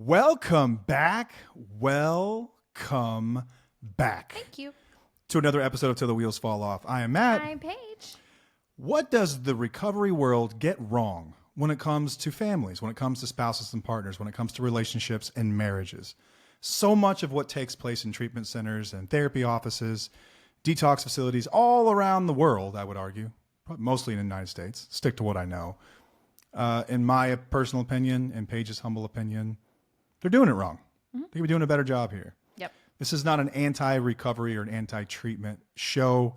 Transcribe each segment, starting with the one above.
Welcome back. Welcome back. Thank you. To another episode of Till the Wheels Fall Off. I am Matt. I'm Paige. What does the recovery world get wrong when it comes to families, when it comes to spouses and partners, when it comes to relationships and marriages? So much of what takes place in treatment centers and therapy offices, detox facilities all around the world, I would argue, mostly in the United States, stick to what I know. In my personal opinion and Paige's humble opinion, they're doing it wrong. They could be doing a better job here. Yep. This is not an anti-recovery or an anti-treatment show.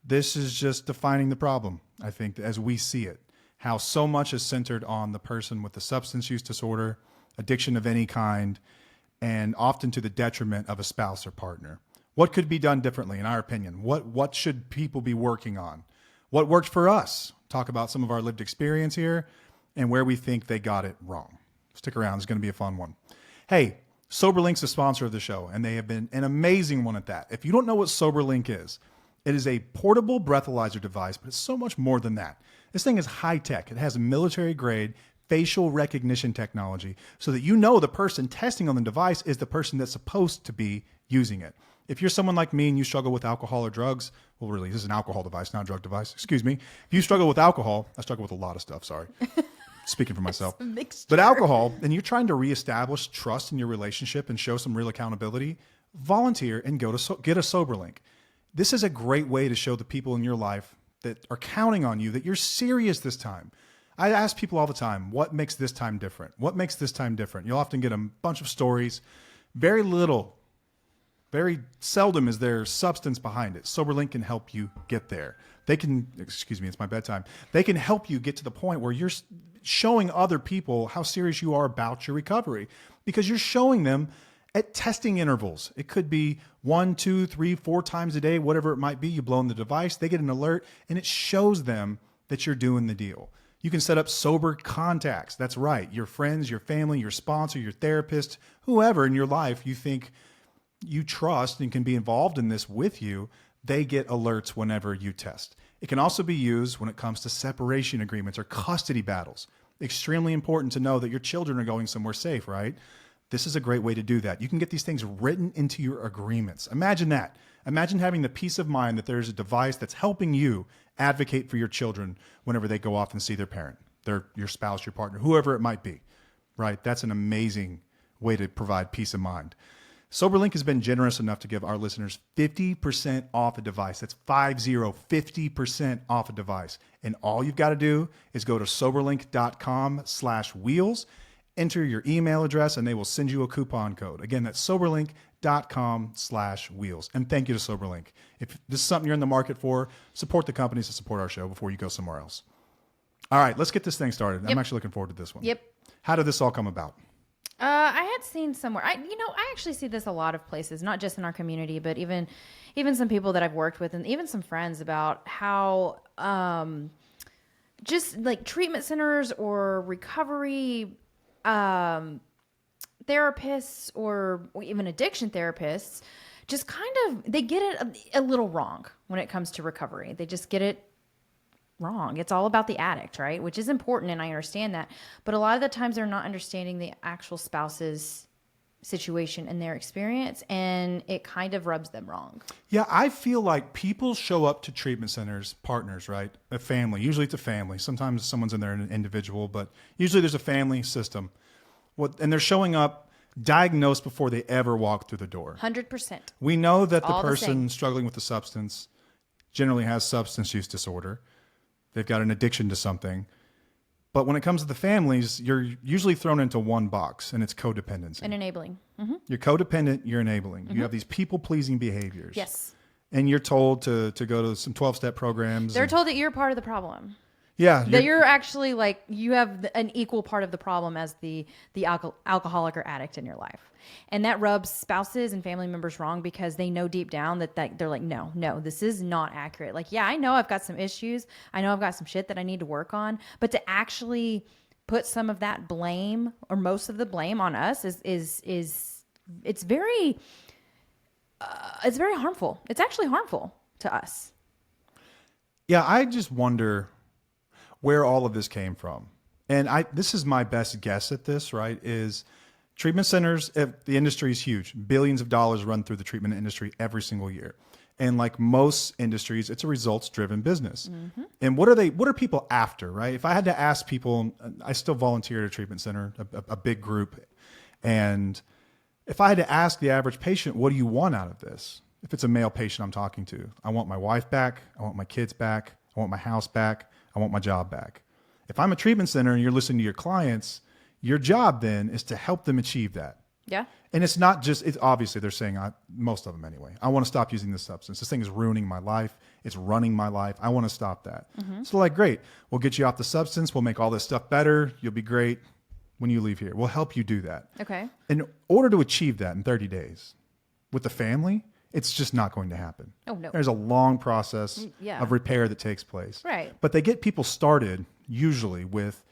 This is just defining the problem, I think, as we see it. How so much is centered on the person with the substance use disorder, addiction of any kind, and often to the detriment of a spouse or partner. What could be done differently, in our opinion? What should people be working on? What worked for us? Talk about some of our lived experience here and where we think they got it wrong. Stick around. It's going to be a fun one. Hey, SoberLink's a sponsor of the show, and they have been an amazing one at that. If you don't know what SoberLink is, it is a portable breathalyzer device, but it's so much more than that. This thing is high-tech. It has military-grade facial recognition technology so that you know the person testing on the device is the person that's supposed to be using it. If you're someone like me and you struggle with alcohol or drugs, well, really, this is an alcohol device, not a drug device. Excuse me. If you struggle with alcohol, I struggle with a lot of stuff, sorry. Speaking for myself. But alcohol, and you're trying to reestablish trust in your relationship and show some real accountability, volunteer and go to get a SoberLink. This is a great way to show the people in your life that are counting on you that you're serious this time. I ask people all the time, what makes this time different? What makes this time different? You'll often get a bunch of stories. Very seldom is there substance behind it. SoberLink can help you get there. They can, excuse me, it's my bedtime. They can help you get to the point where you're showing other people how serious you are about your recovery because you're showing them at testing intervals. It could be 1, 2, 3, 4 times a day, whatever it might be. You blow in the device, they get an alert, and it shows them that you're doing the deal. You can set up sober contacts. That's right. Your friends, your family, your sponsor, your therapist, whoever in your life you think you trust and can be involved in this with you, they get alerts whenever you test. It can also be used when it comes to separation agreements or custody battles. Extremely important to know that your children are going somewhere safe, right? This is a great way to do that. You can get these things written into your agreements. Imagine that. Imagine having the peace of mind that there's a device that's helping you advocate for your children whenever they go off and see their parent, your spouse, your partner, whoever it might be, right? That's an amazing way to provide peace of mind. SoberLink has been generous enough to give our listeners 50% off a device. That's 50% off a device. And all you've got to do is go to soberlink.com/wheels, enter your email address, and they will send you a coupon code. Again, that's soberlink.com/wheels. And thank you to SoberLink. If this is something you're in the market for, support the companies that support our show before you go somewhere else. All right, let's get this thing started. Yep. I'm actually looking forward to this one. Yep. How did this all come about? I had seen somewhere. I actually see this a lot of places, not just in our community, but even some people that I've worked with, and even some friends about how just like treatment centers or recovery therapists or even addiction therapists just kind of they get it a little wrong when it comes to recovery. They just get it wrong. It's all about the addict, right? Which is important, and I understand that. But a lot of the times they're not understanding the actual spouse's situation and their experience, and it kind of rubs them wrong. Yeah, I feel like people show up to treatment centers, partners, right? A family. Usually it's a family. Sometimes someone's in there an individual, but usually there's a family system. And they're showing up diagnosed before they ever walk through the door. 100%. We know that the All the person same. struggling with the substance generally has substance use disorder. They've got an addiction to something. But when it comes to the families, you're usually thrown into one box, and it's codependency. And enabling. Mm-hmm. You're codependent, you're enabling. You have these people-pleasing behaviors. Yes. And you're told to go to some 12-step programs. They're told that you're part of the problem. Yeah. That you're actually like, you have an equal part of the problem as the alcoholic or addict in your life. And that rubs spouses and family members wrong because they know deep down that they're like, no, this is not accurate. Like, yeah, I know I've got some issues. I know I've got some shit that I need to work on. But to actually put some of that blame or most of the blame on us is it's very harmful. It's actually harmful to us. Yeah, I just wonder where all of this came from. And this is my best guess at this, right, is Treatment centers, the industry is huge. Billions of dollars run through the treatment industry every single year. And like most industries, it's a results-driven business. And what are people after, right? If I had to ask people, I still volunteer at a treatment center, a big group. And if I had to ask the average patient, what do you want out of this? If it's a male patient I'm talking to, I want my wife back. I want my kids back. I want my house back. I want my job back. If I'm a treatment center and you're listening to your clients, your job then is to help them achieve that. Yeah. And it's not just, it's obviously they're saying, most of them anyway, I want to stop using this substance. This thing is ruining my life. It's running my life. I want to stop that. So like, great, we'll get you off the substance. We'll make all this stuff better. You'll be great when you leave here. We'll help you do that. Okay. In order to achieve that in 30 days with the family, it's just not going to happen. Oh, no. There's a long process of repair that takes place. Right. But they get people started usually with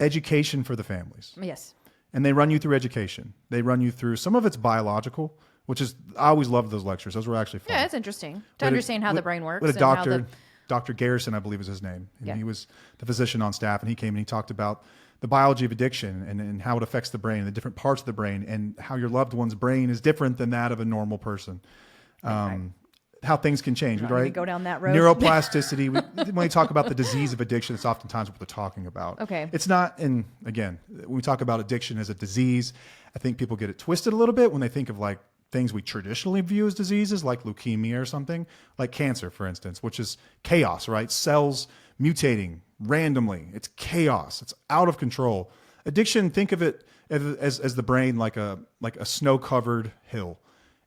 education for the families. Yes. And they run you through education. They run you through, some of it's biological, which is, I always loved those lectures. Those were actually fun. Yeah, it's interesting to understand how the brain works. With a and doctor, how the... Dr. Garrison, I believe is his name. And Yeah. he was the physician on staff, and he came and he talked about the biology of addiction and how it affects the brain, the different parts of the brain, and how your loved one's brain is different than that of a normal person. How things can change, Not right? even go down that road. Neuroplasticity. When we talk about the disease of addiction, it's oftentimes what they're talking about. Okay. It's not, and again, when we talk about addiction as a disease, I think people get it twisted a little bit when they think of like things we traditionally view as diseases, like leukemia or something, like cancer, for instance, which is chaos, right? Cells mutating randomly. It's chaos. It's out of control. Addiction, think of it as the brain like a snow-covered hill.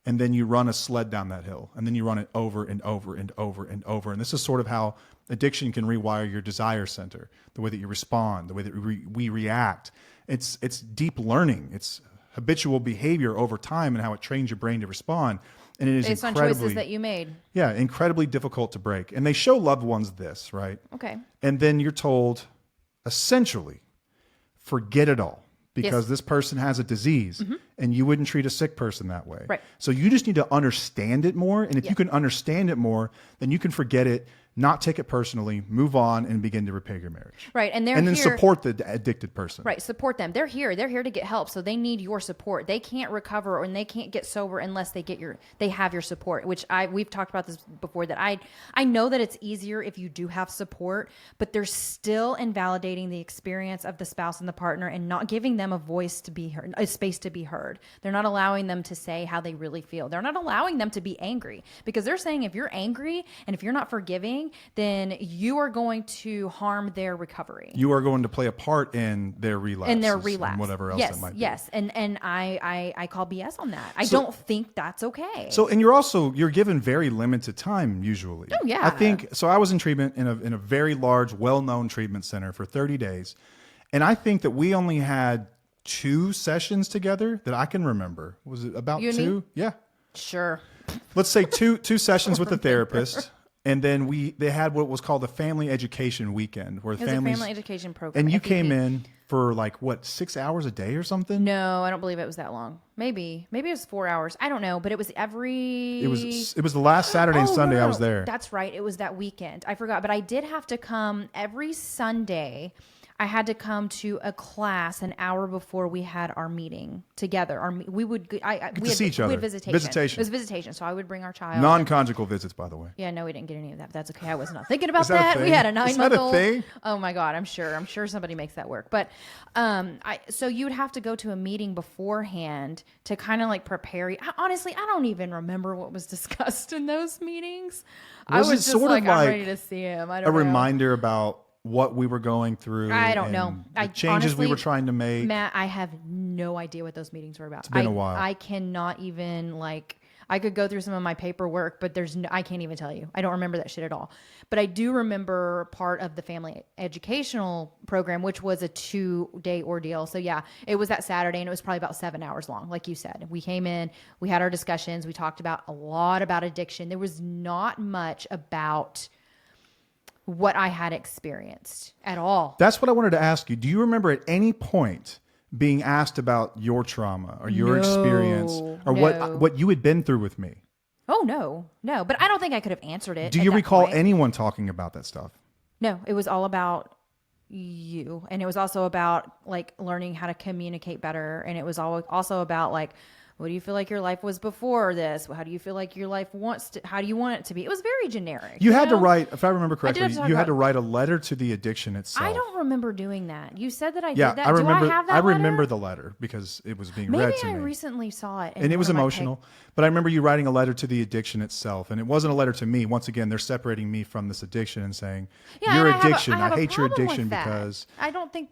And then you run a sled down that hill, and then you run it over and over and over and over. And this is sort of how addiction can rewire your desire center, the way that you respond, the way that we react. It's deep learning. It's habitual behavior over time and how it trains your brain to respond. And it is Based on choices that you made. Yeah, incredibly difficult to break. And they show loved ones this, right? Okay. And then you're told, essentially, forget it all. Because this person has a disease and you wouldn't treat a sick person that way. Right. So you just need to understand it more. And if you can understand it more, then you can forget it, not take it personally, move on, and begin to repair your marriage. Right. And then here, support the addicted person. Right. Support them. They're here. They're here to get help. So they need your support. They can't recover and they can't get sober unless they have your support, which we've talked about this before, that I know that it's easier if you do have support, but they're still invalidating the experience of the spouse and the partner and not giving them a voice to be heard, a space to be heard. They're not allowing them to say how they really feel. They're not allowing them to be angry, because they're saying if you're angry and if you're not forgiving, then you are going to harm their recovery. You are going to play a part in their relapse. And whatever else that might be. Yes. And I call BS on that. I don't think that's okay. So, and you're given very limited time usually. Oh, yeah. I think, so I was in treatment in a very large, well-known treatment center for 30 days. And I think that we only had 2 sessions together that I can remember. Was it about 2? Yeah. Sure. Let's say two sessions with the therapist. And then they had what was called the family education weekend, where It was a family education program. And you FEP. came in for like what, 6 hours a day or something? No, I don't believe it was that long. Maybe it was 4 hours. I don't know, but it was It was the last Saturday and Sunday I was there. That's right. It was that weekend. I forgot, but I did have to come every Sunday. I had to come to a class an hour before we had our meeting together. We would see each other. We had visitation. It was visitation, so I would bring our child. Non-conjugal visits, by the way. Yeah, no, we didn't get any of that. But that's okay. I was not thinking about Is that a We thing? had a Is that a 9-month-old. thing? Oh my God, I'm sure somebody makes that work. But so you would have to go to a meeting beforehand to kind of like prepare you. Honestly, I don't even remember what was discussed in those meetings. I was just sort of like, I'm like ready to see him. I don't a know. reminder about what we were going through. I don't and know. The changes we honestly, were trying to make. Matt, I have no idea what those meetings were about. It's been a while. I cannot even I could go through some of my paperwork, but I can't even tell you. I don't remember that shit at all. But I do remember part of the family educational program, which was a 2-day ordeal. So yeah, it was that Saturday and it was probably about 7 hours long. Like you said, we came in, we had our discussions. We talked about a lot about addiction. There was not much about what I had experienced at all. That's what I wanted to ask you. Do you remember at any point being asked about your trauma or your experience or what you had been through with me? Oh, no. But I don't think I could have answered it. Do you recall anyone talking about that stuff? No, it was all about you. And it was also about like learning how to communicate better. And it was also about like, what do you feel like your life was before this? How do you feel like your life how do you want it to be? It was very generic. You had to know? write, if I remember correctly, have to talk you had about- to write a letter to the addiction itself. I don't remember doing that. You said that I Yeah, did that. I remember. Do I have that I remember letter? the letter because it was being Maybe read to I me. recently saw it. In And it was one of my emotional. But I remember you writing a letter to the addiction itself. And it wasn't a letter to me. Once again, they're separating me from this addiction and saying, Yeah, your and addiction, I have a hate your problem with addiction that. because I don't think.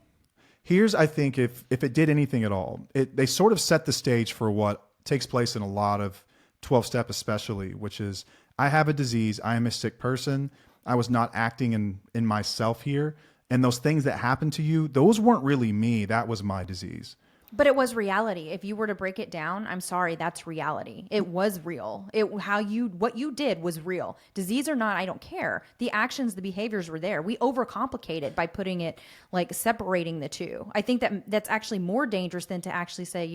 here's, I think, if it did anything at all, they sort of set the stage for what takes place in a lot of 12-step especially, which is, I have a disease. I am a sick person. I was not acting in myself here. And those things that happened to you, those weren't really me. That was my disease. But it was reality. If you were to break it down, I'm sorry, that's reality. It was real. What you did was real. Disease or not, I don't care. The actions, the behaviors were there. We overcomplicate it by putting it like separating the two. I think that's actually more dangerous than to actually say,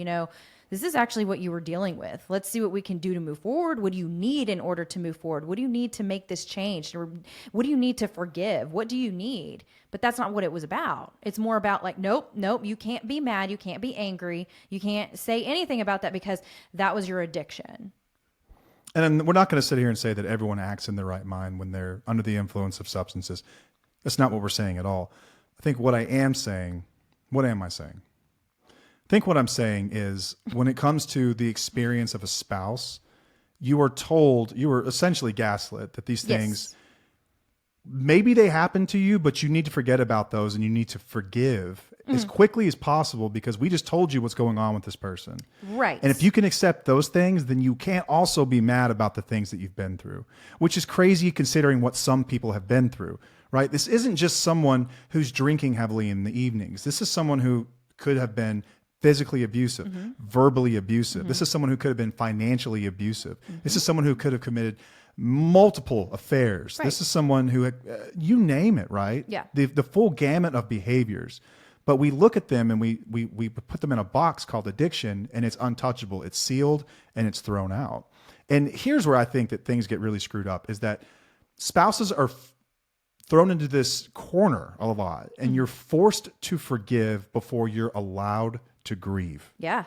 this is actually what you were dealing with. Let's see what we can do to move forward. What do you need in order to move forward? What do you need to make this change? Or what do you need to forgive? What do you need? But that's not what it was about. It's more about like, nope, you can't be mad. You can't be angry. You can't say anything about that because that was your addiction. And we're not going to sit here and say that everyone acts in their right mind when they're under the influence of substances. That's not what we're saying at all. I think what am I saying? I think what I'm saying is when it comes to the experience of a spouse, you were essentially gaslit that these things, maybe they happen to you, but you need to forget about those and you need to forgive as quickly as possible because we just told you what's going on with this person. Right. And if you can accept those things, then you can't also be mad about the things that you've been through, which is crazy considering what some people have been through, right? This isn't just someone who's drinking heavily in the evenings. This is someone who could have been physically abusive, verbally abusive. This is someone who could have been financially abusive. This is someone who could have committed multiple affairs. Right. This is someone who, you name it, right? Yeah. The full gamut of behaviors. But we look at them and we put them in a box called addiction, and it's untouchable. It's sealed and it's thrown out. And here's where I think that things get really screwed up is that spouses are thrown into this corner a lot, and you're forced to forgive before you're allowed to grieve. Yeah.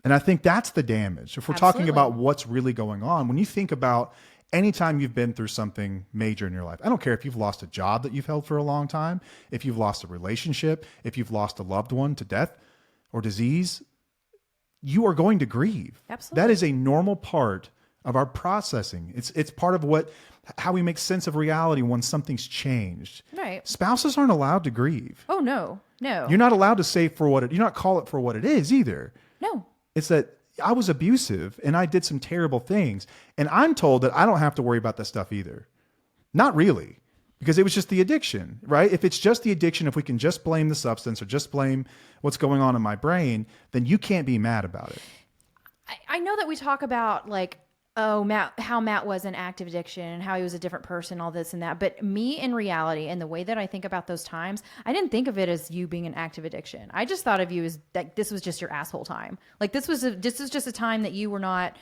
And I think that's the damage. If we're talking about what's really going on, when you think about anytime you've been through something major in your life, I don't care if you've lost a job that you've held for a long time, if you've lost a relationship, if you've lost a loved one to death or disease, you are going to grieve. Absolutely. That is a normal part of our processing. It's part of how we make sense of reality when something's changed. Right. Spouses aren't allowed to grieve. Oh, no. You're not allowed to say you're not call it for what it is either. No. It's that I was abusive and I did some terrible things. And I'm told that I don't have to worry about that stuff either. Not really, because it was just the addiction, right? If it's just the addiction, if we can just blame the substance or just blame what's going on in my brain, then you can't be mad about it. I know that we talk about like, how Matt was an active addiction and how he was a different person, all this and that. But me in reality and the way that I think about those times, I didn't think of it as you being an active addiction. I just thought of you as that this was just your asshole time. Like this was just a time that you were not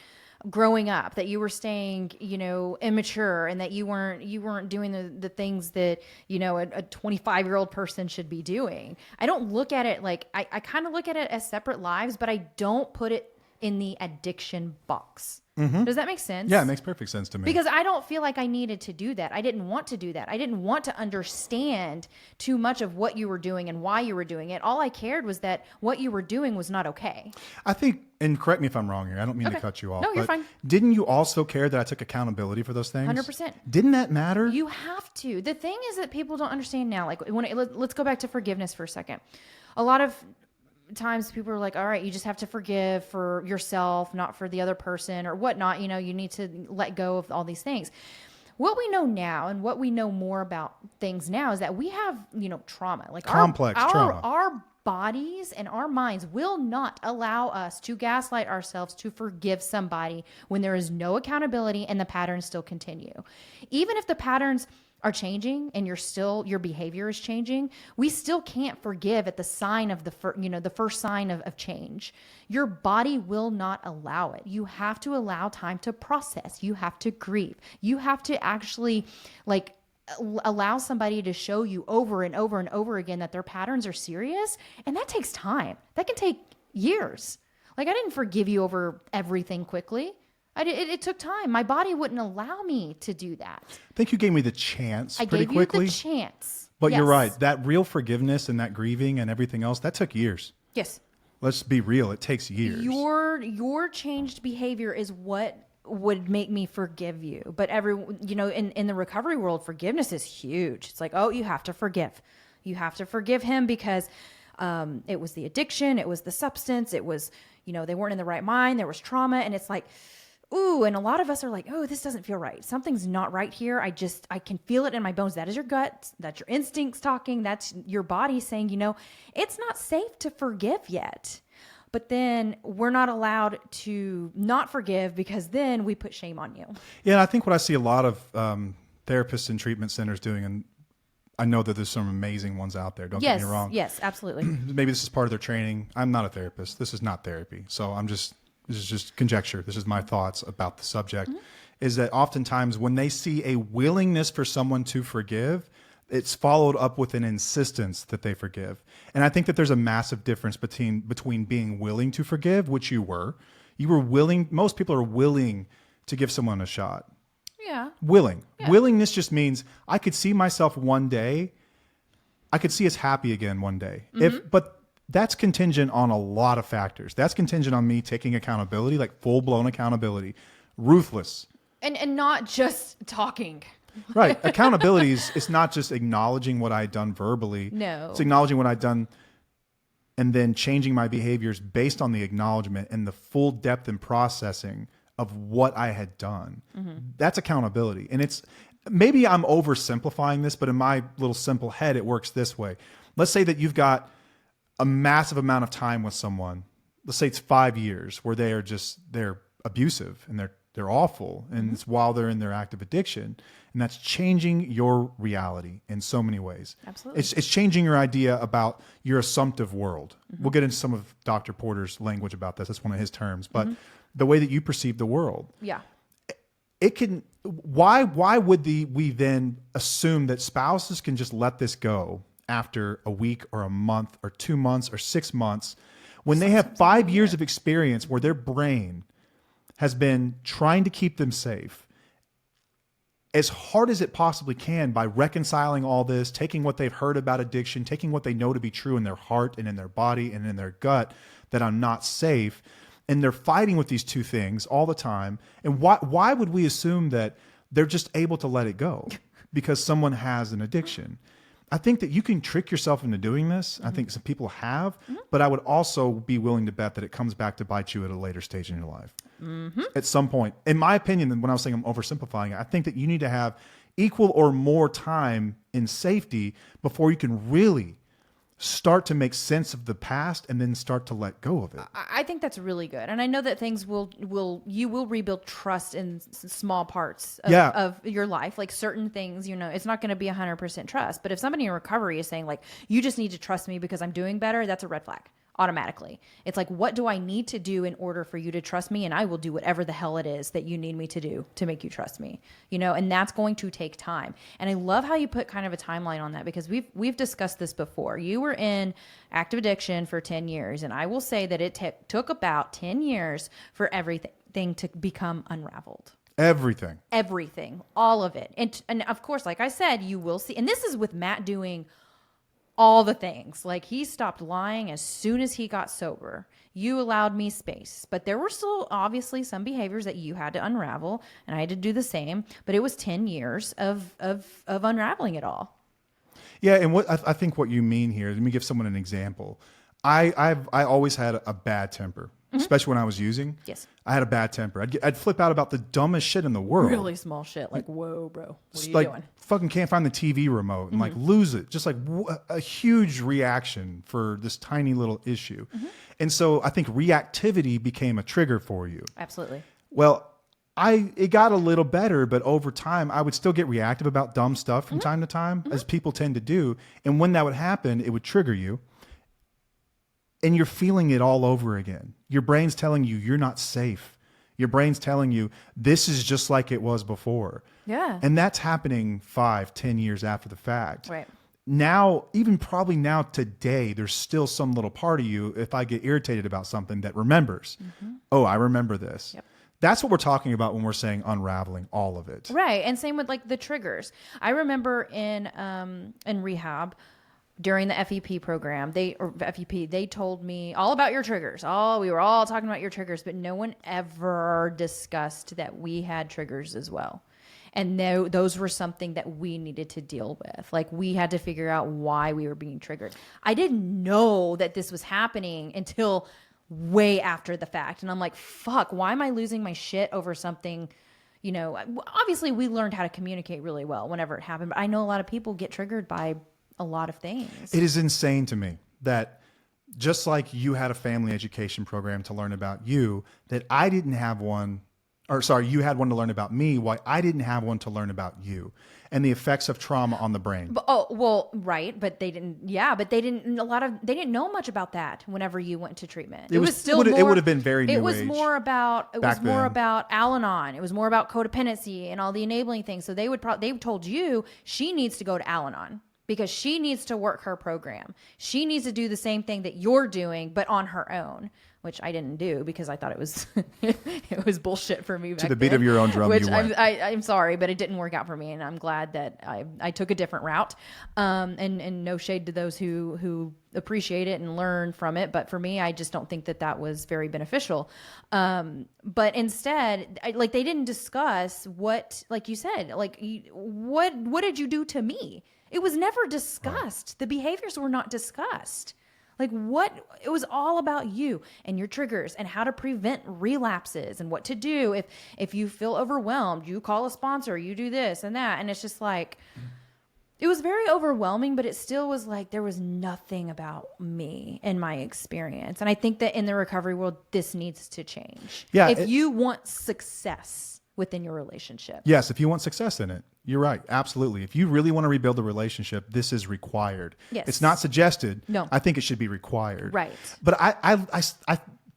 growing up, that you were staying, immature, and that you weren't doing the things that, a 25-year-old person should be doing. I don't look at it like I kind of look at it as separate lives, but I don't put it in the addiction box. Does that make sense? Yeah, it makes perfect sense to me. Because I don't feel like I needed to do that. I didn't want to do that. I didn't want to understand too much of what you were doing and why you were doing it. All I cared was that what you were doing was not okay. I think, and correct me if I'm wrong here, I don't mean to cut you off. No, you're but fine. Didn't you also care that I took accountability for those things? 100%. Didn't that matter? You have to. The thing is that people don't understand now. Like let's go back to forgiveness for a second. A lot of times people are like, all right, you just have to forgive for yourself, not for the other person or whatnot. You need to let go of all these things. What we know now and what we know more about things now is that we have, trauma, like complex trauma. Our bodies and our minds will not allow us to gaslight ourselves to forgive somebody when there is no accountability and the patterns still continue. Even if the patterns are changing and your behavior is changing, we still can't forgive at the sign of the first sign of change. Your body will not allow it. You have to allow time to process. You have to grieve. You have to actually allow somebody to show you over and over and over again that their patterns are serious. And that takes time. That can take years. Like, I didn't forgive you over everything quickly. It took time. My body wouldn't allow me to do that. I think you gave me the chance pretty gave quickly. you the chance. But Yes. you're right. That real forgiveness and that grieving and everything else, that took years. Yes. Let's be real. It takes years. Your changed behavior is what would make me forgive you. But in the recovery world, forgiveness is huge. It's like, oh, you have to forgive. You have to forgive him because it was the addiction, it was the substance, it was, they weren't in the right mind, there was trauma. And it's like, ooh, and a lot of us are like, oh, this doesn't feel right. Something's not right here. I can feel it in my bones. That is your gut. That's your instincts talking. That's your body saying, it's not safe to forgive yet. But then we're not allowed to not forgive because then we put shame on you. Yeah, and I think what I see a lot of therapists and treatment centers doing, and I know that there's some amazing ones out there, don't get me wrong. Yes, absolutely. Maybe this is part of their training. I'm not a therapist. This is not therapy. So this is just conjecture. This is my thoughts about the subject, is that oftentimes when they see a willingness for someone to forgive, it's followed up with an insistence that they forgive. And I think that there's a massive difference between being willing to forgive, which you were willing. Most people are willing to give someone a shot. Yeah. Willing. Yeah. Willingness just means I could see myself one day. I could see us happy again one day. But that's contingent on a lot of factors. That's contingent on me taking accountability, like full-blown accountability, ruthless. And not just talking. Right. Accountability it's not just acknowledging what I'd done verbally. No. It's acknowledging what I'd done and then changing my behaviors based on the acknowledgement and the full depth and processing of what I had done. That's accountability. And maybe I'm oversimplifying this, but in my little simple head, it works this way. Let's say that you've got a massive amount of time with someone. Let's say it's 5 years where they're abusive and they're awful. And it's while they're in their active addiction. And that's changing your reality in so many ways. Absolutely. It's changing your idea about your assumptive world. We'll get into some of Dr. Porter's language about this. That's one of his terms. But the way that you perceive the world. Yeah. Why would we then assume that spouses can just let this go after a week or a month or 2 months or 6 months when they have 5 years of experience where their brain has been trying to keep them safe as hard as it possibly can by reconciling all this, taking what they've heard about addiction, taking what they know to be true in their heart and in their body and in their gut, that I'm not safe. And they're fighting with these two things all the time. And why would we assume that they're just able to let it go because someone has an addiction? I think that you can trick yourself into doing this. I think some people have, but I would also be willing to bet that it comes back to bite you at a later stage in your life. At some point, in my opinion, when I was saying I'm oversimplifying it, I think that you need to have equal or more time in safety before you can really start to make sense of the past and then start to let go of it. I think that's really good. And I know that things you will rebuild trust in small parts of your life. Like certain things, it's not going to be 100% trust. But if somebody in recovery is saying like, you just need to trust me because I'm doing better, that's a red flag automatically. It's like, what do I need to do in order for you to trust me? And I will do whatever the hell it is that you need me to do to make you trust me, and that's going to take time. And I love how you put kind of a timeline on that because we've discussed this before. You were in active addiction for 10 years. And I will say that it took about 10 years for everything to become unraveled. Everything, all of it. And of course, like I said, you will see, and this is with Matt doing all the things. Like he stopped lying as soon as he got sober. You allowed me space, but there were still obviously some behaviors that you had to unravel, and I had to do the same. But it was 10 years of unraveling it all. Yeah, and what I think what you mean here. Let me give someone an example. I always had a bad temper, especially when I was using. Yes, I had a bad temper. I'd flip out about the dumbest shit in the world. Really small shit, like whoa, bro, what are you doing? Fucking can't find the TV remote and like lose it. Just like a huge reaction for this tiny little issue. And so I think reactivity became a trigger for you. Absolutely. Well, it got a little better, but over time I would still get reactive about dumb stuff from time to time, as people tend to do. And when that would happen, it would trigger you. And you're feeling it all over again. Your brain's telling you you're not safe. Your brain's telling you this is just like it was before. Yeah. And that's happening 5-10 years after the fact. Right. Now, even probably now today, there's still some little part of you, if I get irritated about something, that remembers, oh, I remember this. Yep. That's what we're talking about when we're saying unraveling all of it. Right. And same with like the triggers. I remember in rehab during the FEP program, they told me all about your triggers. We were all talking about your triggers, but no one ever discussed that we had triggers as well. And those were something that we needed to deal with. Like, we had to figure out why we were being triggered. I didn't know that this was happening until way after the fact. And I'm like, fuck, why am I losing my shit over something? You know, obviously we learned how to communicate really well whenever it happened, but I know a lot of people get triggered by a lot of things. It is insane to me that just like you had a family education program to learn about you, that I didn't have one. Or sorry, you had one to learn about me, why I didn't have one to learn about you and the effects of trauma on the brain. Right. But they didn't know much about that whenever you went to treatment. It would have been very new age. It was more about Al-Anon. It was more about codependency and all the enabling things. So they told you she needs to go to Al-Anon because she needs to work her program. She needs to do the same thing that you're doing, but on her own. Which I didn't do because I thought it was it was bullshit for me back to the beat of your own drum. Which you went. I'm sorry, but it didn't work out for me, and I'm glad that I took a different route. And no shade to those who appreciate it and learn from it, but for me, I just don't think that was very beneficial. But instead, they didn't discuss what, like you said, what did you do to me? It was never discussed. Right. The behaviors were not discussed. Like, it was all about you and your triggers and how to prevent relapses and what to do if you feel overwhelmed. You call a sponsor, you do this and that. And it's just like, it was very overwhelming, but it still was like there was nothing about me in my experience. And I think that in the recovery world, this needs to change. Yeah, if you want success within your relationship. Yes, if you want success in it. You're right. Absolutely. If you really want to rebuild the relationship, this is required. Yes. It's not suggested. No. I think it should be required. Right. But I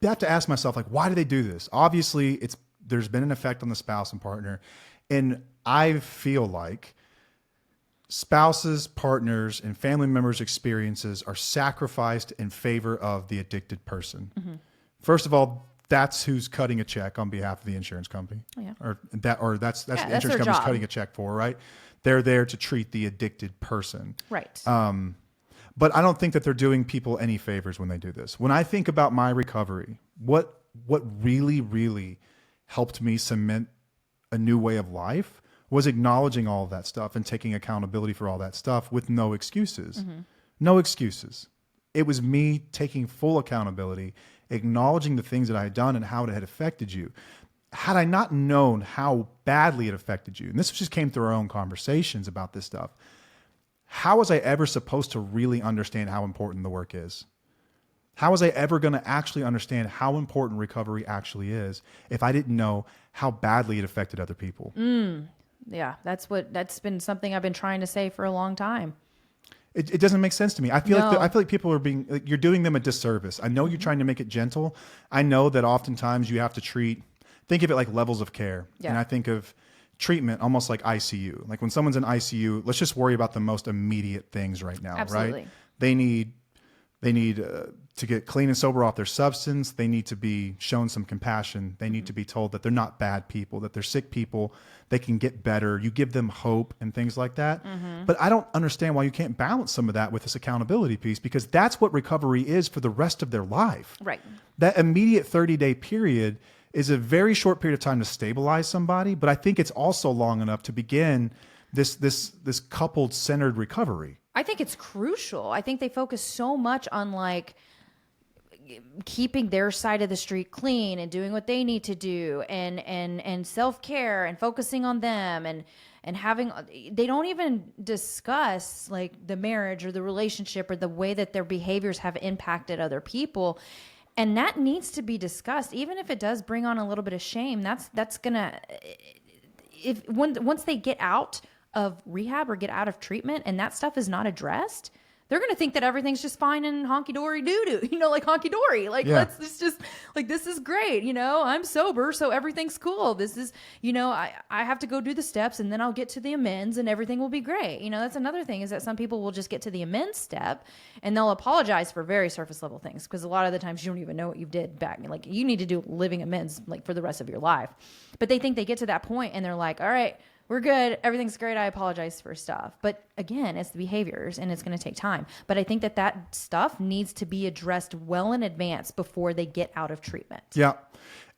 have to ask myself, like, why do they do this? Obviously, there's been an effect on the spouse and partner. And I feel like spouses, partners, and family members' experiences are sacrificed in favor of the addicted person. Mm-hmm. First of all, that's who's cutting a check on behalf of the insurance company. Yeah. That's the insurance company's job. Cutting a check for, right? They're there to treat the addicted person. Right. But I don't think that they're doing people any favors when they do this. When I think about my recovery, what really, really helped me cement a new way of life was acknowledging all of that stuff and taking accountability for all that stuff with no excuses. Mm-hmm. No excuses. It was me taking full accountability, acknowledging the things that I had done and how it had affected you. Had I not known how badly it affected you, and this just came through our own conversations about this stuff, how was I ever supposed to really understand how important the work is? How was I ever going to actually understand how important recovery actually is if I didn't know how badly it affected other people? Yeah, that's been something I've been trying to say for a long time. It doesn't make sense to me. I feel like people are you're doing them a disservice. I know you're trying to make it gentle. I know that oftentimes you have to think of it like levels of care. Yeah. And I think of treatment almost like ICU. Like when someone's in ICU, let's just worry about the most immediate things right now, Absolutely. Right? They need to get clean and sober off their substance. They need to be shown some compassion. They need to be told that they're not bad people, that they're sick people. They can get better. You give them hope and things like that. Mm-hmm. But I don't understand why you can't balance some of that with this accountability piece, because that's what recovery is for the rest of their life. Right. That immediate 30-day period is a very short period of time to stabilize somebody, but I think it's also long enough to begin this coupled centered recovery. I think it's crucial. I think they focus so much on like keeping their side of the street clean and doing what they need to do and self-care and focusing on them and having, they don't even discuss like the marriage or the relationship or the way that their behaviors have impacted other people. And that needs to be discussed, even if it does bring on a little bit of shame. That's gonna, once they get out of rehab or get out of treatment and that stuff is not addressed, they're going to think that everything's just fine and honky-dory doo-doo, like honky-dory. Like, Yeah. let's just, like, this is great. I'm sober, so everything's cool. This is, I have to go do the steps and then I'll get to the amends and everything will be great. That's another thing, is that some people will just get to the amends step and they'll apologize for very surface level things, because a lot of the times you don't even know what you did back. Like, you need to do living amends, like, for the rest of your life. But they think they get to that point and they're like, all right, we're good. Everything's great. I apologize for stuff. But again, it's the behaviors and it's going to take time. But I think that stuff needs to be addressed well in advance before they get out of treatment. Yeah.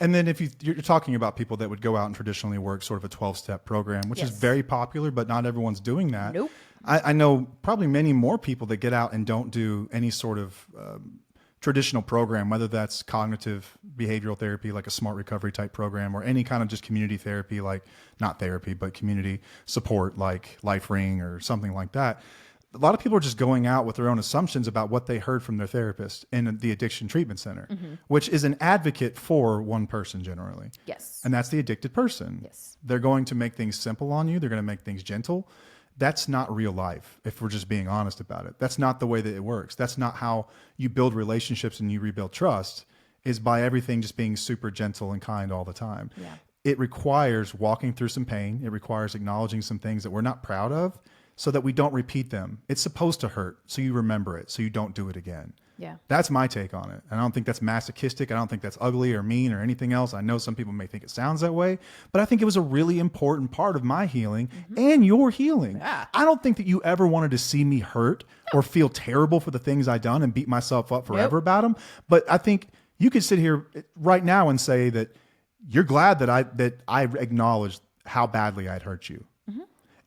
And then if you're talking about people that would go out and traditionally work sort of a 12-step program, which is very popular, but not everyone's doing that. Nope. I know probably many more people that get out and don't do any sort of traditional program, whether that's cognitive behavioral therapy, like a smart recovery type program, or any kind of just community therapy, like not therapy, but community support, like Life Ring or something like that. A lot of people are just going out with their own assumptions about what they heard from their therapist in the addiction treatment center, which is an advocate for one person generally. Yes. And that's the addicted person. Yes. They're going to make things simple on you. They're going to make things gentle. That's not real life, if we're just being honest about it. That's not the way that it works. That's not how you build relationships and you rebuild trust, is by everything just being super gentle and kind all the time. Yeah. It requires walking through some pain. It requires acknowledging some things that we're not proud of so that we don't repeat them. It's supposed to hurt, so you remember it, so you don't do it again. Yeah. That's my take on it. And I don't think that's masochistic. I don't think that's ugly or mean or anything else. I know some people may think it sounds that way, but I think it was a really important part of my healing and your healing. Yeah. I don't think that you ever wanted to see me hurt or feel terrible for the things I done and beat myself up forever about them. But I think you could sit here right now and say that you're glad that I acknowledged how badly I'd hurt you.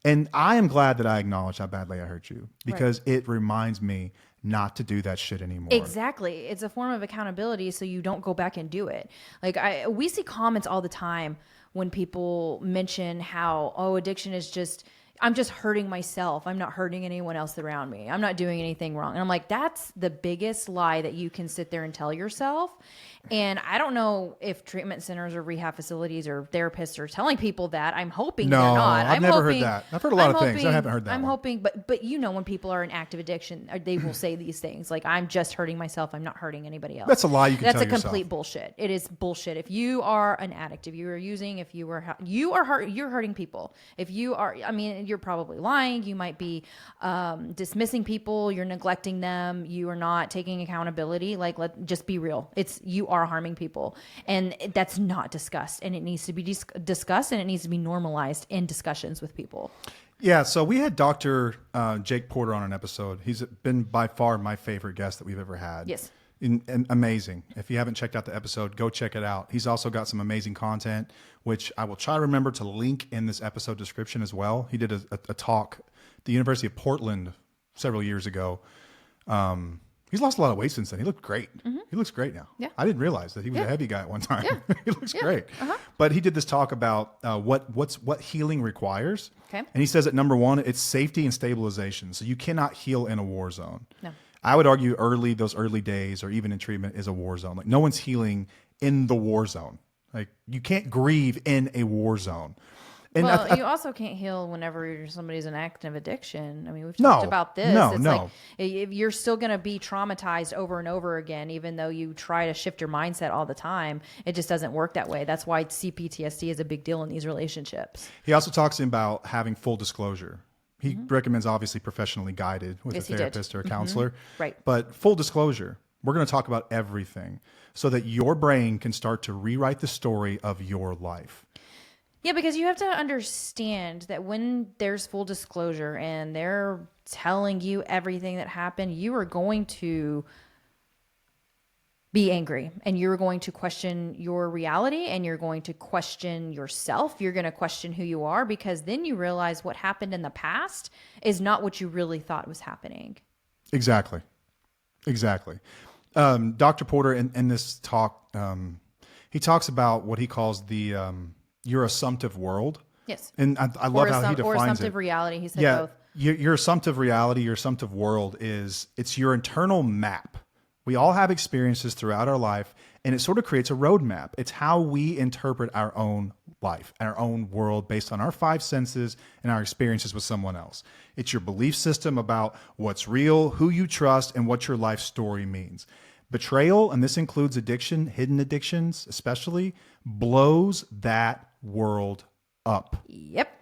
And I am glad that I acknowledged how badly I hurt you, because it reminds me not to do that shit anymore. Exactly. It's a form of accountability, so you don't go back and do it. Like, we see comments all the time when people mention how, addiction is just, I'm just hurting myself. I'm not hurting anyone else around me. I'm not doing anything wrong. And I'm like, that's the biggest lie that you can sit there and tell yourself. And I don't know if treatment centers or rehab facilities or therapists are telling people that. I'm hoping they're not. I've never heard that. I've heard a lot of things. I haven't heard that. I'm hoping, but when people are in active addiction, they will say these things like, I'm just hurting myself. I'm not hurting anybody else. That's a lie you can tell yourself. That's a complete bullshit. It is bullshit. If you are an addict, if you are using, if you are, you're hurting people. If you are, you're probably lying. You might be dismissing people. You're neglecting them. You are not taking accountability. Like, just be real. You are harming people, and that's not discussed, and it needs to be discussed, and it needs to be normalized in discussions with people. Yeah. So we had Dr. Jake Porter on an episode. He's been by far my favorite guest that we've ever had. Yes. And amazing. If you haven't checked out the episode, go check it out. He's also got some amazing content, which I will try to remember to link in this episode description as well. He did a talk at the University of Portland several years ago. He's lost a lot of weight since then. He looked great. He looks great now. Yeah. I didn't realize that he was a heavy guy at one time. Yeah. He looks great. But he did this talk about what healing requires. Okay. And he says that number one, it's safety and stabilization. So you cannot heal in a war zone. No. I would argue those early days or even in treatment is a war zone. Like, no one's healing in the war zone. Like, you can't grieve in a war zone. And you also can't heal whenever somebody's in active addiction. We've talked about this. It's like, if you're still going to be traumatized over and over again, even though you try to shift your mindset all the time. It just doesn't work that way. That's why CPTSD is a big deal in these relationships. He also talks about having full disclosure. He recommends, obviously, professionally guided with a therapist or a counselor. Right. But full disclosure, we're going to talk about everything so that your brain can start to rewrite the story of your life. Yeah, because you have to understand that when there's full disclosure and they're telling you everything that happened, you are going to be angry, and you're going to question your reality, and you're going to question yourself. You're going to question who you are, because then you realize what happened in the past is not what you really thought was happening. Exactly. Dr. Porter in this talk, he talks about what he calls the your assumptive world. Yes. And I love how he defines it. Or assumptive reality. He said both. Your assumptive reality, your assumptive world it's your internal map. We all have experiences throughout our life, and it sort of creates a roadmap. It's how we interpret our own life, our own world based on our five senses and our experiences with someone else. It's your belief system about what's real, who you trust, and what your life story means. Betrayal, and this includes addiction, hidden addictions especially, blows that world up. Yep.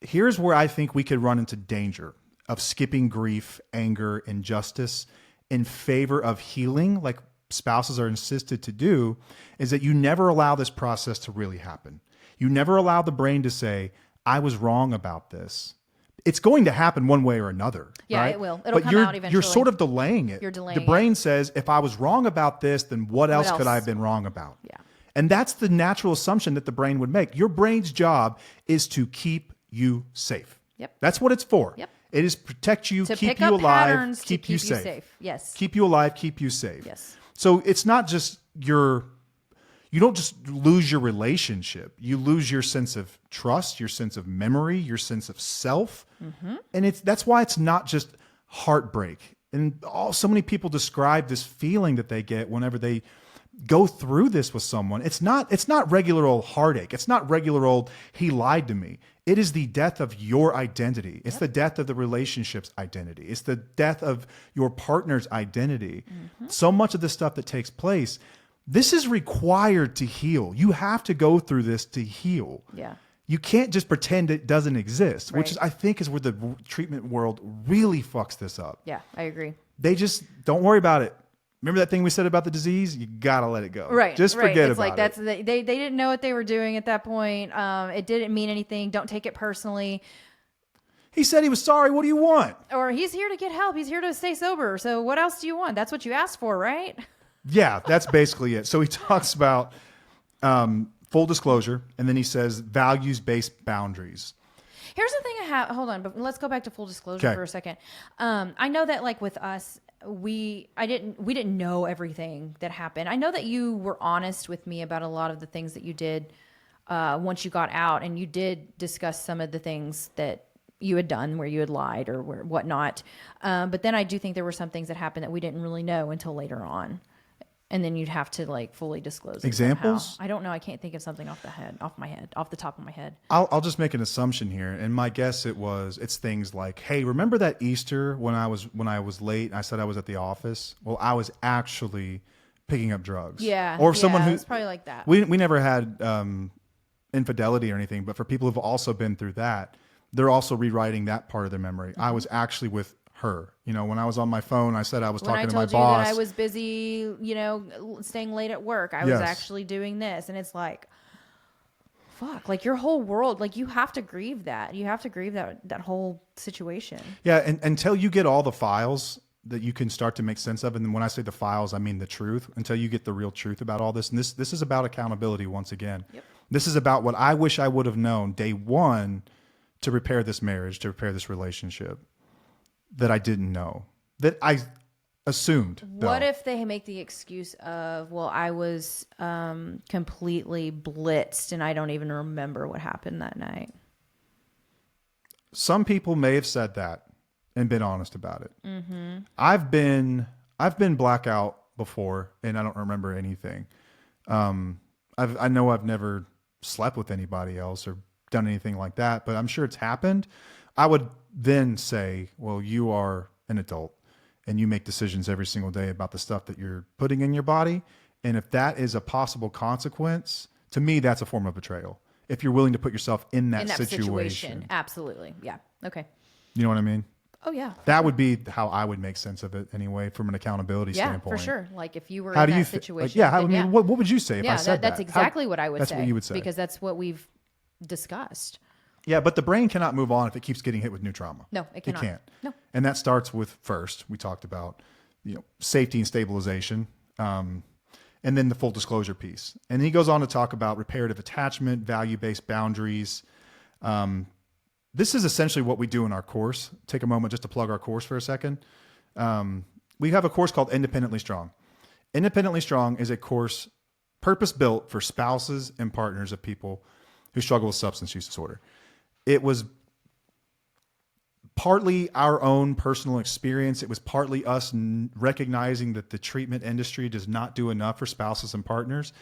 Here's where I think we could run into danger of skipping grief, anger, injustice in favor of healing, like spouses are insisted to do, is that you never allow this process to really happen. You never allow the brain to say, I was wrong about this. It's going to happen one way or another. Yeah, right? it will. It'll come you're, out eventually. You're sort of delaying it. You're delaying the brain says, if I was wrong about this, then what else could I have been wrong about? Yeah. And that's the natural assumption that the brain would make. Your brain's job is to keep you safe. Yep. That's what it's for. Yep. It is protect you, To keep pick you up alive, patterns to keep you keep you safe. safe. Yes. Keep you alive, keep you safe. Yes. So it's not just you don't just lose your relationship. You lose your sense of trust, your sense of memory, your sense of self. Mm-hmm. And that's why it's not just heartbreak. And so many people describe this feeling that they get whenever they go through this with someone. It's not regular old heartache. It's not regular old, he lied to me. It is the death of your identity. It's the death of the relationship's identity. It's the death of your partner's identity. Mm-hmm. So much of the stuff that takes place, this is required to heal. You have to go through this to heal. Yeah. You can't just pretend it doesn't exist, Right. which I think is where the treatment world really fucks this up. Yeah, I agree. They just don't worry about it. Remember that thing we said about the disease? You gotta let it go. Right. Just right. forget it's about like that's they didn't know what they were doing at that point. It didn't mean anything. Don't take it personally. He said he was sorry. What do you want? Or he's here to get help. He's here to stay sober. So what else do you want? That's what you asked for, right? Yeah, that's basically it. So he talks about full disclosure, and then he says values-based boundaries. Here's the thing I have. Hold on, but let's go back to full disclosure Okay. for a second. I know that like with us, we didn't know everything that happened. I know that you were honest with me about a lot of the things that you did once you got out, and you did discuss some of the things that you had done where you had lied or whatnot. But then I do think there were some things that happened that we didn't really know until later on. And then you'd have to like fully disclose it Examples? somehow. I don't know. I can't think of something off the top of my head. I'll just make an assumption here, and my guess it's things like, hey, remember that Easter when I was late and I said I was at the office? Well, I was actually picking up drugs. Yeah. Or someone it's probably like that. we never had infidelity or anything, but for people who've also been through that, they're also rewriting that part of their memory. I was actually with her. When I was on my phone, I said I was talking to my boss. When I told you that I was busy, staying late at work, I was Yes. actually doing this. And it's like, fuck, like your whole world, like you have to grieve that. You have to grieve that whole situation. Yeah, and until you get all the files that you can start to make sense of, and then when I say the files, I mean the truth, until you get the real truth about all this. And this is about accountability once again. Yep. This is about what I wish I would have known day one to repair this marriage, to repair this relationship that I didn't know, that I assumed. What if they make the excuse of, well, I was completely blitzed and I don't even remember what happened that night? Some people may have said that and been honest about it. Mm-hmm. I've been blackout before and I don't remember anything. I know I've never slept with anybody else or done anything like that, but I'm sure it's happened. I would then say, well, you are an adult and you make decisions every single day about the stuff that you're putting in your body. And if that is a possible consequence, to me, that's a form of betrayal. If you're willing to put yourself in that situation. Absolutely. Yeah. Okay. You know what I mean? Oh, yeah. That would be how I would make sense of it anyway, from an accountability standpoint. For sure. Like if you were How in do you that situation. what would you say if I said that's that? exactly what I would say. That's what you would say. Because that's what we've discussed. Yeah, but the brain cannot move on if it keeps getting hit with new trauma. No, it cannot. It can't. No. And that starts with, first, we talked about, safety and stabilization, and then the full disclosure piece. And he goes on to talk about reparative attachment, value-based boundaries. This is essentially what we do in our course. Take a moment just to plug our course for a second. We have a course called Independently Strong. Independently Strong is a course purpose-built for spouses and partners of people who struggle with substance use disorder. It was partly our own personal experience. It was partly us recognizing that the treatment industry does not do enough for spouses and partners.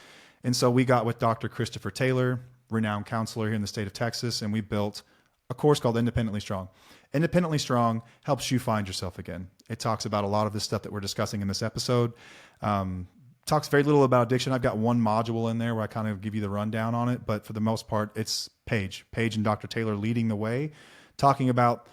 And so we got with Dr. Christopher Taylor, renowned counselor here in the state of Texas, and we built a course called Independently Strong. Independently Strong helps you find yourself again. It talks about a lot of this stuff that we're discussing in this episode. Talks very little about addiction. I've got one module in there where I kind of give you the rundown on it, but for the most part, it's Paige and Dr. Taylor leading the way, talking about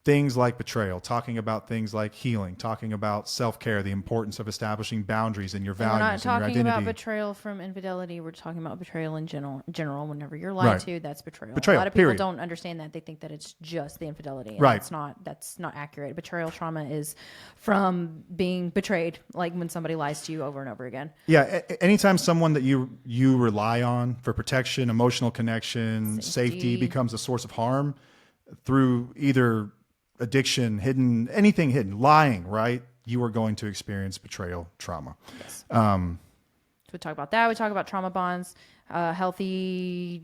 things like betrayal, talking about things like healing, talking about self-care, the importance of establishing boundaries in your values and your identity. We're not talking about betrayal from infidelity. We're talking about betrayal in general. Whenever you're lied to, that's betrayal. A lot of people don't understand that. They think that it's just the infidelity. And that's not accurate. Betrayal trauma is from being betrayed, like when somebody lies to you over and over again. Yeah. Anytime someone that you rely on for protection, emotional connection, safety becomes a source of harm through either addiction, anything hidden, lying, right? You are going to experience betrayal trauma. Yes. So we talk about that. We talk about trauma bonds, healthy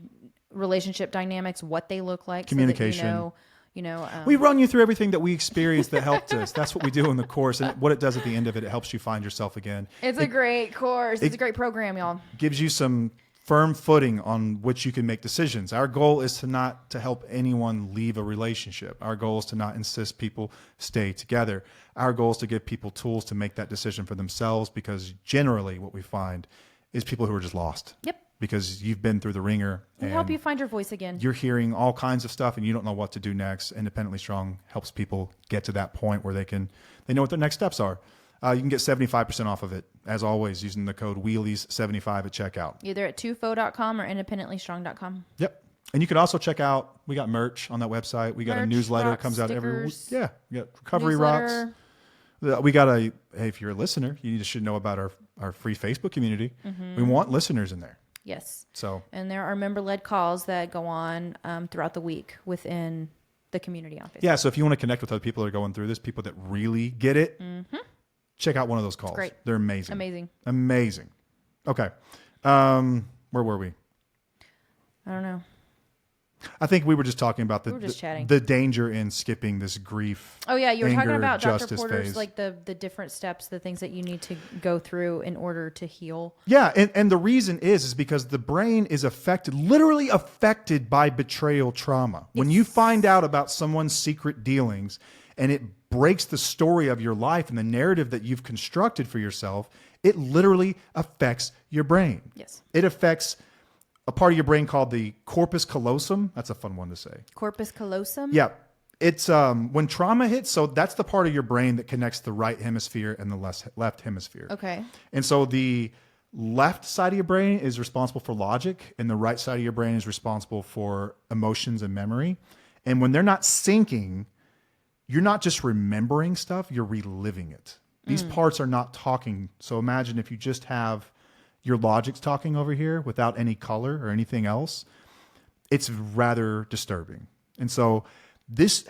relationship dynamics, what they look like. Communication. So that we run you through everything that we experienced that helped us. That's what we do in the course. And what it does at the end of it, it helps you find yourself again. It's a great course. It's a great program, y'all. Gives you some firm footing on which you can make decisions. Our goal is not to help anyone leave a relationship. Our goal is to not insist people stay together. Our goal is to give people tools to make that decision for themselves, because generally what we find is people who are just lost. Yep. Because you've been through the ringer. We'll help you find your voice again. You're hearing all kinds of stuff and you don't know what to do next. Independently Strong helps people get to that point where they know what their next steps are. You can get 75% off of it, as always, using the code WHEELIES75 at checkout. Either at tufo.com or independentlystrong.com. Yep. And you can also check out, we got merch on that website. We got a newsletter that comes out every week. Yeah. We got Recovery newsletter. Rocks. We got hey, if you're a listener, you should know about our free Facebook community. Mm-hmm. We want listeners in there. Yes. And there are member-led calls that go on throughout the week within the community on Facebook. Yeah. So if you want to connect with other people that are going through this, people that really get it, check out one of those calls. Great. They're amazing. Amazing. Okay. Where were we? I don't know. I think we were just talking about the danger in skipping this grief. Oh yeah, you were talking about Dr. Porter's phase. like the different steps, the things that you need to go through in order to heal. Yeah, and the reason is because the brain is literally affected by betrayal trauma. Yes. When you find out about someone's secret dealings and it breaks the story of your life and the narrative that you've constructed for yourself, it literally affects your brain. Yes. It affects a part of your brain called the corpus callosum. That's a fun one to say. Corpus callosum? Yeah. It's when trauma hits, so that's the part of your brain that connects the right hemisphere and the left hemisphere. Okay. And so the left side of your brain is responsible for logic, and the right side of your brain is responsible for emotions and memory. And when they're not syncing, you're not just remembering stuff, you're reliving it. These parts are not talking. So imagine if you just have your logic's talking over here without any color or anything else, it's rather disturbing. And so this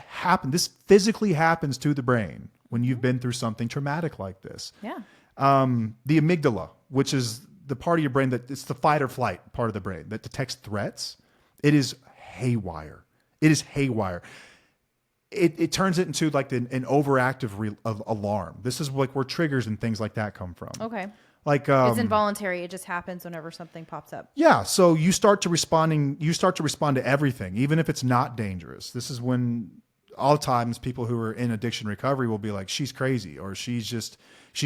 physically happens to the brain when you've been through something traumatic like this. Yeah. The amygdala, which is the part of your brain it's the fight or flight part of the brain that detects threats. It is haywire. It turns it into like an overactive of alarm. This is like where triggers and things like that come from. Okay. Like it's involuntary. It just happens whenever something pops up. Yeah. So you start to respond to everything, even if it's not dangerous. This is when all times people who are in addiction recovery will be like, she's crazy, or she's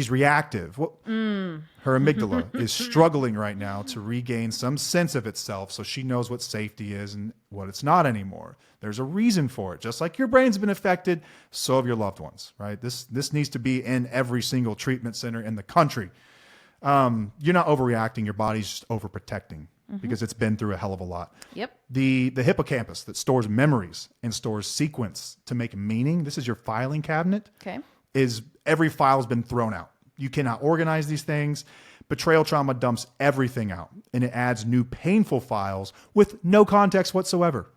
reactive. Well, her amygdala is struggling right now to regain some sense of itself, so she knows what safety is and what it's not anymore. There's a reason for it. Just like your brain's been affected, so have your loved ones, right? This needs to be in every single treatment center in the country. You're not overreacting. Your body's just overprotecting because it's been through a hell of a lot. Yep. The hippocampus that stores memories and stores sequence to make meaning. This is your filing cabinet. Okay. Is every file's been thrown out. You cannot organize these things. Betrayal trauma dumps everything out, and it adds new painful files with no context whatsoever,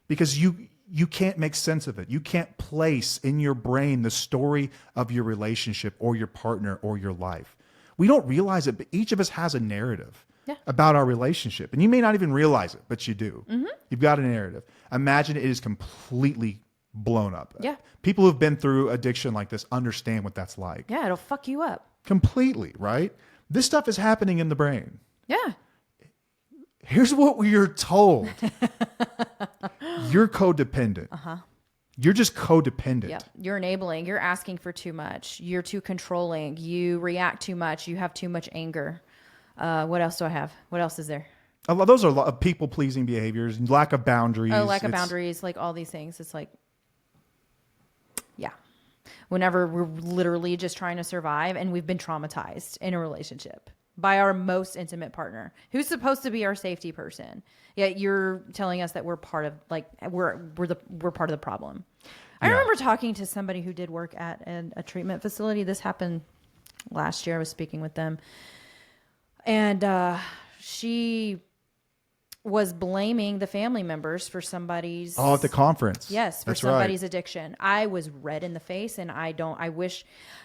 because you can't make sense of it. You can't place in your brain the story of your relationship or your partner or your life. We don't realize it, but each of us has a narrative about our relationship. And you may not even realize it, but you do. Mm-hmm. You've got a narrative. Imagine it is completely blown up. Yeah. People who've been through addiction like this understand what that's like. Yeah, it'll fuck you up. Completely, right? This stuff is happening in the brain. Yeah. Here's what we're told. You're codependent. You're just codependent. Yeah, you're enabling. You're asking for too much. You're too controlling. You react too much. You have too much anger. What else do I have? What else is there? Those are a lot of people-pleasing behaviors, lack of boundaries. Oh, lack of boundaries, like all these things. It's like, yeah. Whenever we're literally just trying to survive and we've been traumatized in a relationship by our most intimate partner, who's supposed to be our safety person. Yet you're telling us that we're part of, like, we're part of the problem. I remember talking to somebody who did work at a treatment facility. This happened last year. I was speaking with them, and she was blaming the family members for somebody's at the conference. Yes, for That's somebody's right. addiction. I was red in the face, and I wish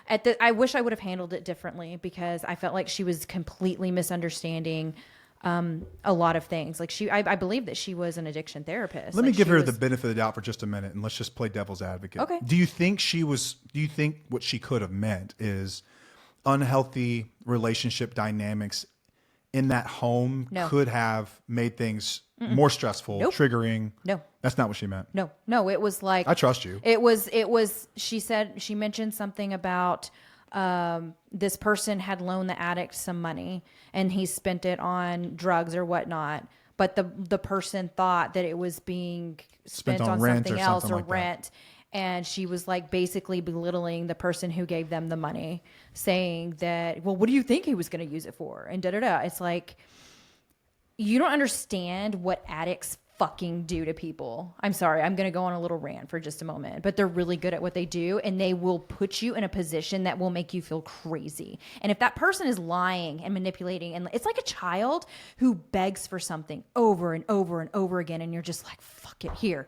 I would have handled it differently, because I felt like she was completely misunderstanding a lot of things. Like I believe that she was an addiction therapist. Let me Like, give she her was- the benefit of the doubt for just a minute, and let's just play devil's advocate. Okay. Do you think what she could have meant is unhealthy relationship dynamics in that home No. could have made things more stressful, Nope. triggering? No. That's not what she meant. No, it was like, I trust you. It was, she mentioned something about, this person had loaned the addict some money and he spent it on drugs or whatnot. But the person thought that it was being spent on on rent something or else something or like that. rent. And she was like basically belittling the person who gave them the money, saying that, well, what do you think he was going to use it for? And da-da-da. It's like, you don't understand what addicts fucking do to people. I'm sorry, I'm going to go on a little rant for just a moment, but they're really good at what they do, and they will put you in a position that will make you feel crazy. And if that person is lying and manipulating, and it's like a child who begs for something over and over and over again, and you're just like, fuck it, here,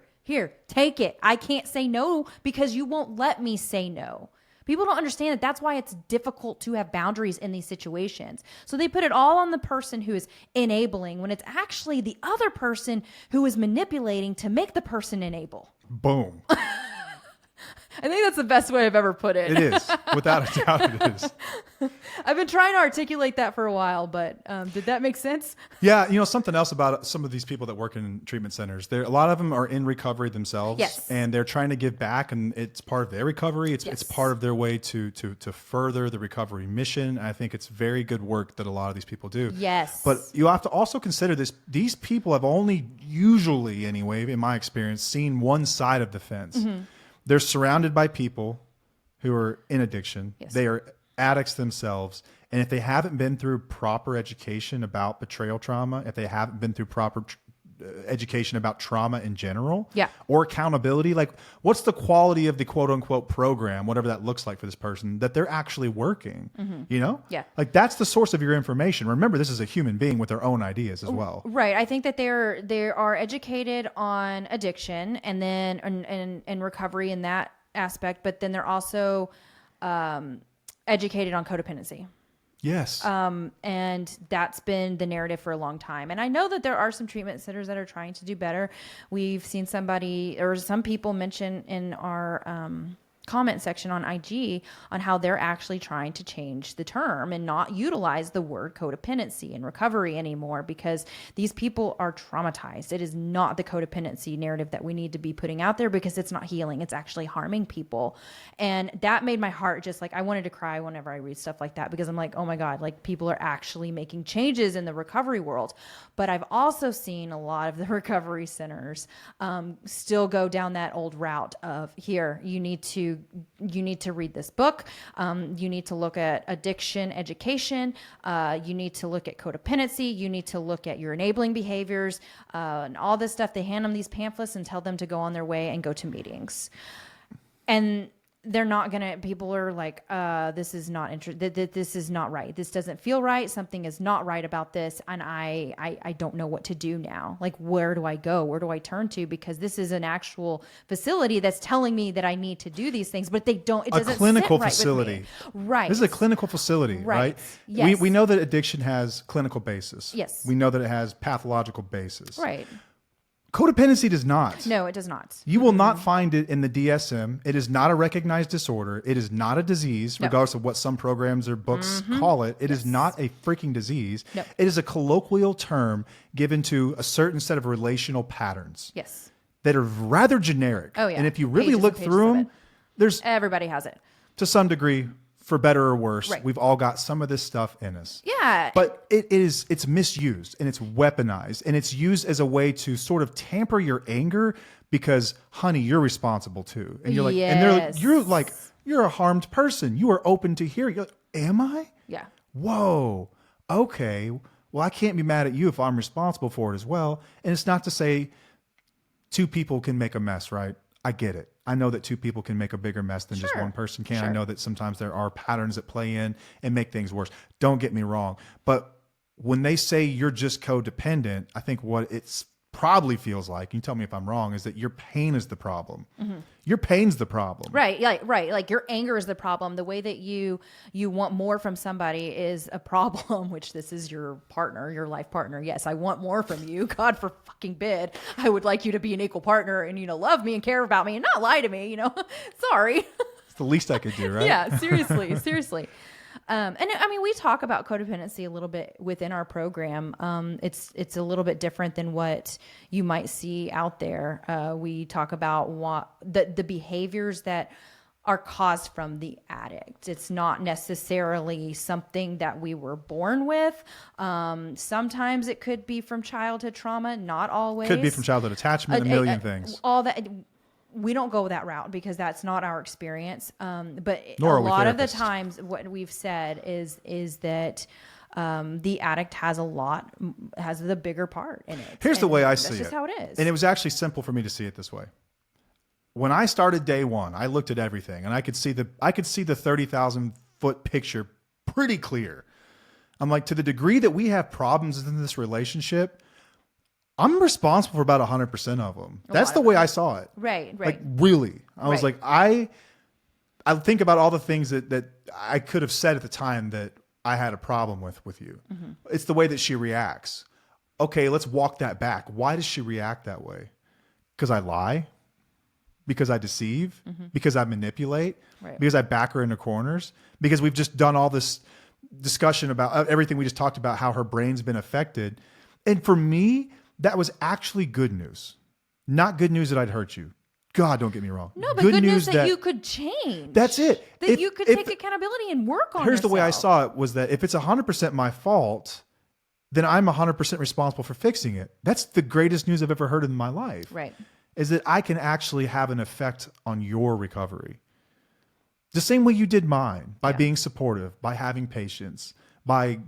take it. I can't say no because you won't let me say no. People don't understand that. That's why it's difficult to have boundaries in these situations. So they put it all on the person who is enabling, when it's actually the other person who is manipulating to make the person enable. Boom. I think that's the best way I've ever put it. It is. Without a doubt, it is. I've been trying to articulate that for a while, but did that make sense? Yeah, something else about some of these people that work in treatment centers. A lot of them are in recovery themselves, Yes. and they're trying to give back, and it's part of their recovery. It's Yes. part of their way to further the recovery mission. I think it's very good work that a lot of these people do. Yes. But you have to also consider this. These people have only usually, anyway, in my experience, seen one side of the fence. Mm-hmm. They're surrounded by people who are in addiction. Yes. They are addicts themselves. And if they haven't been through proper education about betrayal trauma, if they haven't been through proper education about trauma in general, Yeah. or accountability, like what's the quality of the quote unquote program, whatever that looks like for this person, that they're actually working, Yeah. Like that's the source of your information. Remember, this is a human being with their own ideas as well. Right. I think that they are educated on addiction and then and recovery in that aspect, but then they're also educated on codependency. Yes. And that's been the narrative for a long time. And I know that there are some treatment centers that are trying to do better. We've seen somebody or some people mention in our comment section on IG on how they're actually trying to change the term and not utilize the word codependency in recovery anymore, because these people are traumatized. It is not the codependency narrative that we need to be putting out there, because it's not healing. It's actually harming people. And that made my heart just like, I wanted to cry whenever I read stuff like that, because I'm like, oh my God, like people are actually making changes in the recovery world. But I've also seen a lot of the recovery centers still go down that old route of, here, you need to read this book. You need to look at addiction education. You need to look at codependency. You need to look at your enabling behaviors and all this stuff. They hand them these pamphlets and tell them to go on their way and go to meetings. And they're not gonna. People are like, "This is not This is not right. This doesn't feel right. Something is not right about this." And I don't know what to do now. Like, where do I go? Where do I turn to? Because this is an actual facility that's telling me that I need to do these things, but they don't. It doesn't A clinical sit right facility. with me. Right. This is a clinical facility, right? Yes. We know that addiction has clinical basis. Yes. We know that it has pathological basis. Right. Codependency does not. No, it does not. You will not find it in the DSM. It is not a recognized disorder. It is not a disease, regardless of what some programs or books call it. It is not a freaking disease. No. It is a colloquial term given to a certain set of relational patterns Yes. that are rather generic. Oh, yeah. And if you really Pages and look pages through of them, it. there's, Everybody has it. to some degree, for better or worse, Right. we've all got some of this stuff in us. Yeah. But it's misused and it's weaponized and it's used as a way to sort of tamper your anger because, honey, you're responsible too. And you're like, and they're like, you're a harmed person. You are open to hear. You're like, am I? Yeah. Whoa. Okay. Well, I can't be mad at you if I'm responsible for it as well. And it's not to say two people can make a mess, right? I get it. I know that two people can make a bigger mess than just one person can. I know that sometimes there are patterns that play in and make things worse. Don't get me wrong. But when they say you're just codependent, I think what it's probably feels like, you tell me if I'm wrong, is that your pain is the problem. Your pain's the problem. Right. Yeah. Right. Like your anger is the problem. The way that you want more from somebody is a problem, which this is your partner, your life partner. Yes, I want more from you. God for fucking bid. I would like you to be an equal partner and, love me and care about me and not lie to me, Sorry. It's the least I could do, right? Yeah, seriously, seriously. And I mean, we talk about codependency a little bit within our program. It's a little bit different than what you might see out there. We talk about what the behaviors that are caused from the addict. It's not necessarily something that we were born with. Sometimes it could be from childhood trauma, not always. Could be from childhood attachment, a million things. All that. We don't go that route because that's not our experience. But Nor a are we lot of the therapists. times what we've said is that the addict has the bigger part in it. Here's the way I see it. That's just how it is. And it was actually simple for me to see it this way. When I started day one, I looked at everything and I could see the 30,000 foot picture pretty clear. I'm like, to the degree that we have problems in this relationship, I'm responsible for about 100% of them. That's the way I saw it. Right. Like really, I was Right. like, I think about all the things that I could have said at the time that I had a problem with you. It's the way that she reacts. Okay, let's walk that back. Why does she react that way? Because I lie? Because I deceive? Because I manipulate? Right. Because I back her into corners? Because we've just done all this discussion about everything we just talked about, how her brain's been affected. And for me, that was actually good news. Not good news that I'd hurt you. God, don't get me wrong. No, but good news that you could change. That's it. That you could take accountability and work on Here's the way I yourself. saw it was that if it's 100% my fault, then I'm 100% responsible for fixing it. That's the greatest news I've ever heard in my life. Right. Is that I can actually have an effect on your recovery. The same way you did mine, by being supportive, by having patience, by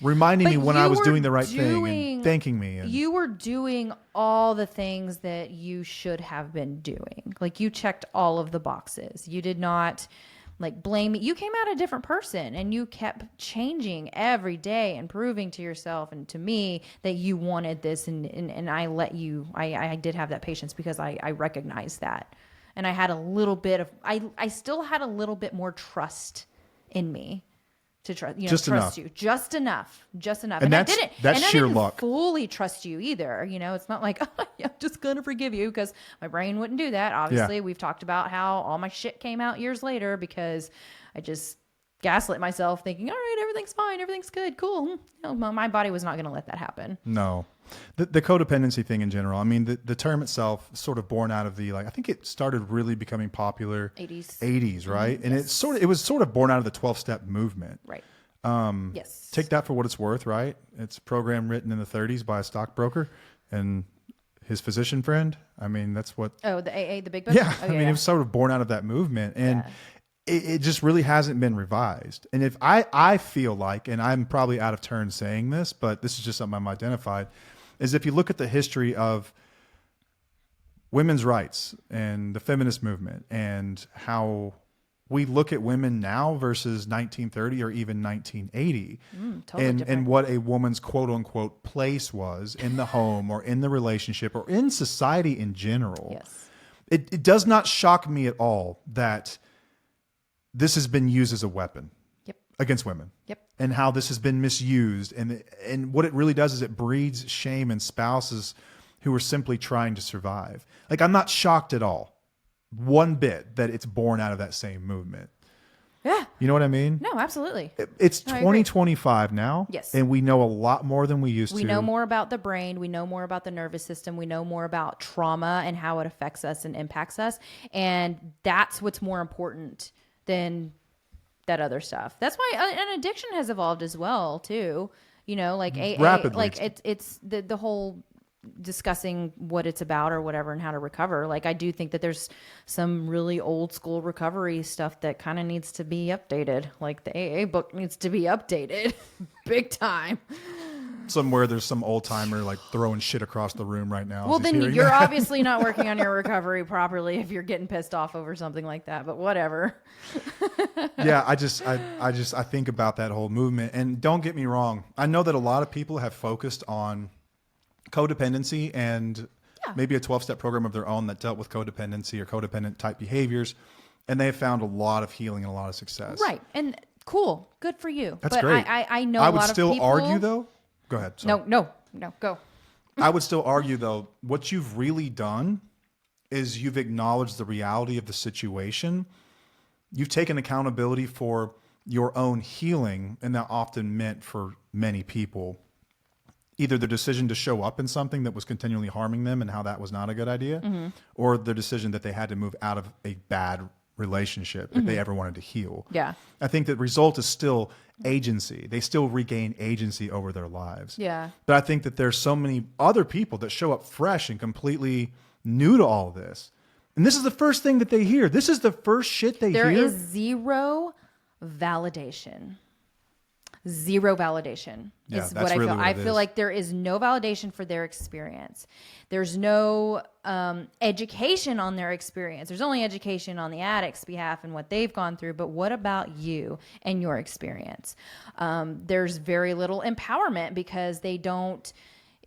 reminding me when I was doing the right thing and thanking me. And you were doing all the things that you should have been doing. Like you checked all of the boxes. You did not blame me. You came out a different person and you kept changing every day and proving to yourself and to me that you wanted this. And I let you, I did have that patience because I recognized that. And I had a little bit of, I still had a little bit more trust in me. To trust, trust you just enough. And I didn't. That's and sheer I didn't luck. fully trust you either. It's not like I'm just gonna forgive you because my brain wouldn't do that. Obviously, we've talked about how all my shit came out years later because I just gaslit myself, thinking, "All right, everything's fine, everything's good, cool." My body was not gonna let that happen. No. The codependency thing in general, I mean, the term itself is sort of born out of I think it started really becoming popular 80s, right? And it was sort of born out of the 12-step movement. Right. Yes. Take that for what it's worth, right? It's a program written in the 30s by a stockbroker and his physician friend. I mean, that's what... Oh, the AA, the big book? Yeah. Oh, I mean, it was sort of born out of that movement. And it just really hasn't been revised. And if I feel like, and I'm probably out of turn saying this, but this is just something I'm identified, is if you look at the history of women's rights and the feminist movement and how we look at women now versus 1930 or even 1980 and what a woman's quote unquote place was in the home or in the relationship or in society in general. Yes. It does not shock me at all that this has been used as a weapon against women. Yep. And how this has been misused. And what it really does is it breeds shame in spouses who are simply trying to survive. Like, I'm not shocked at all, one bit, that it's born out of that same movement. Yeah. You know what I mean? No, absolutely. It's No, I agree. 2025 now. Yes. And we know a lot more than we used to. We know more about the brain. We know more about the nervous system. We know more about trauma and how it affects us and impacts us. And that's what's more important than that other stuff. That's why an addiction has evolved as well, too. You know, like AA, Rapidly. like it's the whole discussing what it's about or whatever and how to recover. Like, I do think that there's some really old school recovery stuff that kind of needs to be updated. Like, the AA book needs to be updated big time. Somewhere there's some old timer like throwing shit across the room right now. Well, as he's then hearing you're that. obviously not working on your recovery properly if you're getting pissed off over something like that, but whatever. Yeah, I think about that whole movement. And don't get me wrong, I know that a lot of people have focused on codependency and maybe a 12-step program of their own that dealt with codependency or codependent type behaviors, and they have found a lot of healing and a lot of success. Right. And cool. Good for you. That's but great. I know I a would lot still of people... argue, though. Go ahead. Sorry. No, go. I would still argue, though, what you've really done is you've acknowledged the reality of the situation. You've taken accountability for your own healing, and that often meant for many people either the decision to show up in something that was continually harming them and how that was not a good idea, or the decision that they had to move out of a bad relationship if they ever wanted to heal. Yeah. I think the result is still agency. They still regain agency over their lives. Yeah. But I think that there's so many other people that show up fresh and completely new to all of this. And this is the first thing that they hear. This is the first shit they hear. There is zero validation. Zero validation Yeah, is that's what I really feel. what I it feel is. like there is no validation for their experience. There's no education on their experience. There's only education on the addict's behalf and what they've gone through. But what about you and your experience? There's very little empowerment because they don't.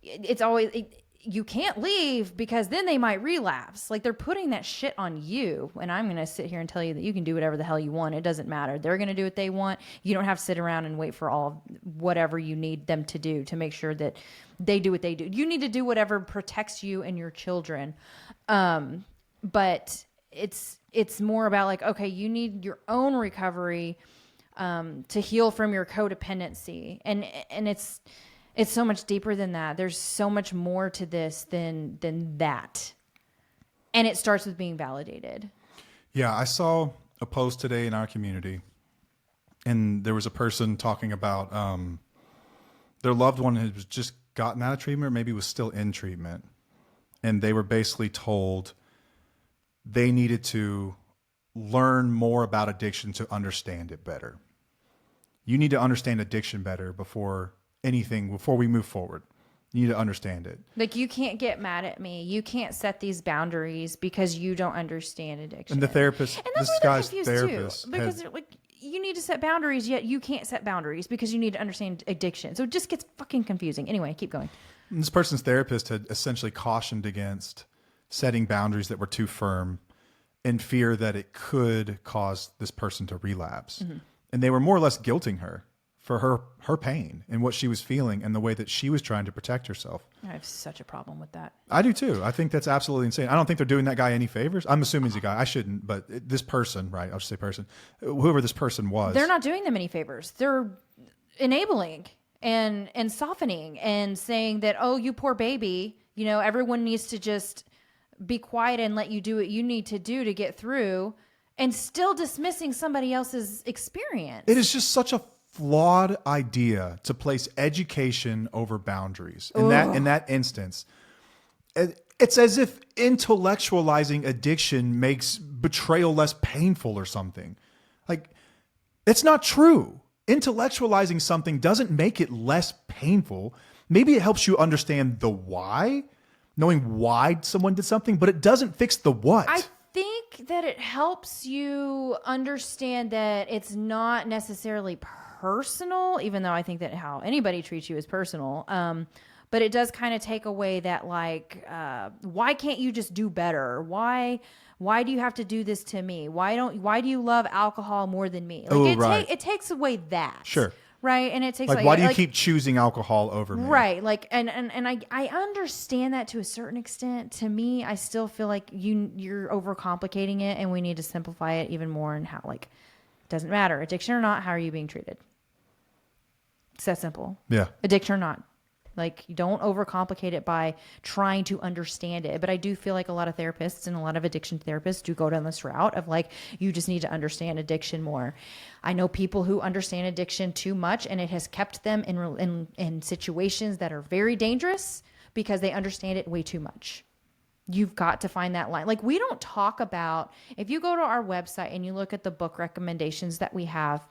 It's always. You can't leave because then they might relapse. Like, they're putting that shit on you. And I'm going to sit here and tell you that you can do whatever the hell you want. It doesn't matter. They're going to do what they want. You don't have to sit around and wait for all whatever you need them to do to make sure that they do what they do. You need to do whatever protects you and your children. But it's more about like, okay, you need your own recovery to heal from your codependency. And it's so much deeper than that. There's so much more to this than that. And it starts with being validated. Yeah, I saw a post today in our community, and there was a person talking about their loved one had just gotten out of treatment or maybe was still in treatment. And they were basically told they needed to learn more about addiction to understand it better. You need to understand addiction better before we move forward. You need to understand it. Like, you can't get mad at me. You can't set these boundaries because you don't understand addiction. And the therapist, and that's this where they're guy's confused therapist, too, because they're like, you need to set boundaries, yet you can't set boundaries because you need to understand addiction. So it just gets fucking confusing. Anyway, keep going. this person's therapist had essentially cautioned against setting boundaries that were too firm in fear that it could cause this person to relapse. And they were more or less guilting her for her pain and what she was feeling and the way that she was trying to protect herself. I have such a problem with that. I do too. I think that's absolutely insane. I don't think they're doing that guy any favors. I'm assuming he's a guy. I shouldn't, but this person, right? I'll just say person, whoever this person was. They're not doing them any favors. They're enabling and softening and saying that, oh, you poor baby, you know, everyone needs to just be quiet and let you do what you need to do to get through, and still dismissing somebody else's experience. It is just such a flawed idea to place education over boundaries. In that instance, it's as if intellectualizing addiction makes betrayal less painful or something. Like, it's not true. Intellectualizing something doesn't make it less painful. Maybe it helps you understand the why, knowing why someone did something, but it doesn't fix the what. I think that it helps you understand that it's not necessarily personal, even though I think that how anybody treats you is personal. But it does kind of take away that, like, why can't you just do better? Why do you have to do this to me? Why do you love alcohol more than me? Like, right. It takes away that. Sure. right? And it takes Like, why do you keep choosing alcohol over me? right? Like, and I understand that to a certain extent. To me, I still feel like you're overcomplicating it, and we need to simplify it even more. And how, like, doesn't matter, addiction or not, how are you being treated? It's that simple. Yeah. Addiction or not. Like, you don't overcomplicate it by trying to understand it. But I do feel like a lot of therapists and a lot of addiction therapists do go down this route of like, you just need to understand addiction more. I know people who understand addiction too much, and it has kept them in situations that are very dangerous because they understand it way too much. You've got to find that line. Like, we don't talk about, if you go to our website and you look at the book recommendations that we have,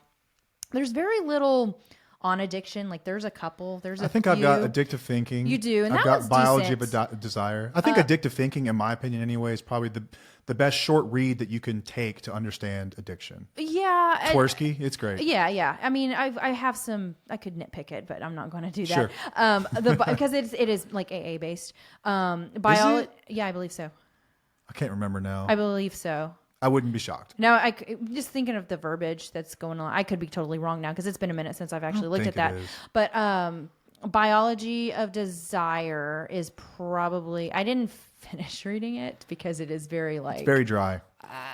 there's very little on addiction. Like, there's a couple. I think I've got Addictive Thinking. You do, and I've that got one's Biology decent. of Desire. I think Addictive Thinking, in my opinion anyway, is probably the best short read that you can take to understand addiction. Yeah. Tversky, it's great. Yeah. I mean, I have some, I could nitpick it, but I'm not going to do that. Sure. Because it is like AA based. Is it? Yeah, I believe so. I can't remember now. I believe so. I wouldn't be shocked. No, just thinking of the verbiage that's going on. I could be totally wrong now because it's been a minute since I've actually looked at that. But Biology of Desire is probably, I didn't finish reading it because it is very like... It's very dry.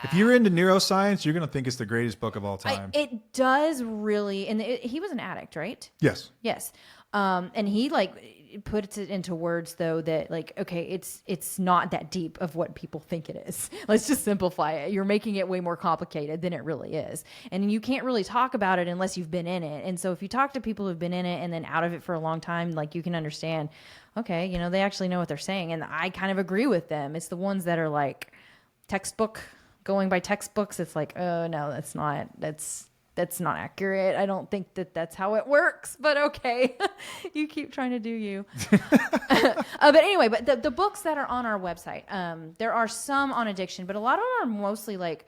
If you're into neuroscience, you're going to think it's the greatest book of all time. It does really, and he was an addict, right? Yes. Yes. And he like puts it into words though that like, okay, it's not that deep of what people think it is. Let's just simplify it. You're making it way more complicated than it really is. And you can't really talk about it unless you've been in it. And so if you talk to people who've been in it and then out of it for a long time, like, you can understand, okay, you know, they actually know what they're saying. And I kind of agree with them. It's the ones that are like going by textbooks. It's like, oh no, that's not accurate. I don't think that's how it works, but okay. You keep trying to do you. But anyway, but the books that are on our website, there are some on addiction, but a lot of them are mostly like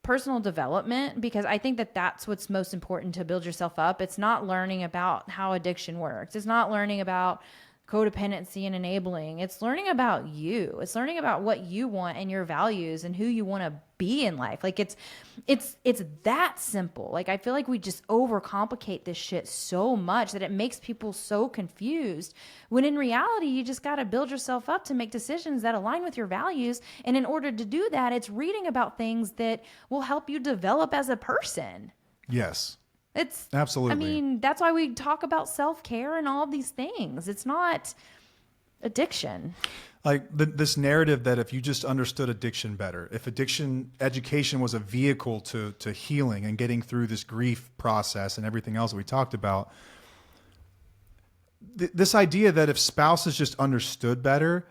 personal development, because I think that's what's most important to build yourself up. It's not learning about how addiction works. It's not learning about codependency and enabling. It's learning about you. It's learning about what you want and your values and who you want to be in life. Like, it's that simple. Like, I feel like we just overcomplicate this shit so much that it makes people so confused, when in reality, you just got to build yourself up to make decisions that align with your values. And in order to do that, it's reading about things that will help you develop as a person. Yes. It's absolutely. I mean, that's why we talk about self-care and all of these things. It's not addiction. Like this narrative that if you just understood addiction better, if addiction education was a vehicle to healing and getting through this grief process and everything else that we talked about, this idea that if spouses just understood better,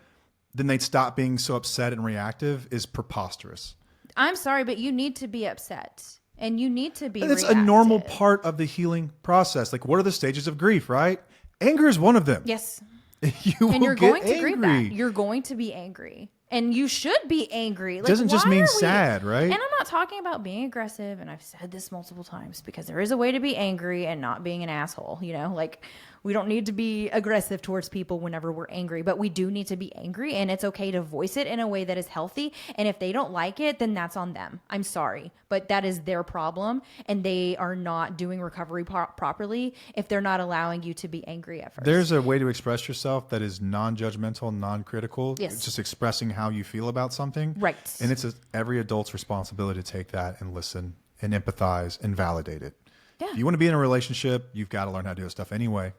then they'd stop being so upset and reactive is preposterous. I'm sorry, but you need to be upset. And you need to be It's reactive. a normal part of the healing process. Like, what are the stages of grief, right? Anger is one of them. Yes. You're going to grieve that. You're going to be angry. And you should be angry. Like, it doesn't just mean sad, right? And I'm not talking about being aggressive. And I've said this multiple times, because there is a way to be angry and not being an asshole. You know, like, we don't need to be aggressive towards people whenever we're angry, but we do need to be angry, and it's okay to voice it in a way that is healthy. And if they don't like it, then that's on them. I'm sorry, but that is their problem, and they are not doing recovery properly if they're not allowing you to be angry at first. There's a way to express yourself that is non-judgmental, non-critical. Yes. It's just expressing how you feel about something. Right. And it's every adult's responsibility to take that and listen and empathize and validate it. Yeah. If you want to be in a relationship, you've got to learn how to do this stuff anyway.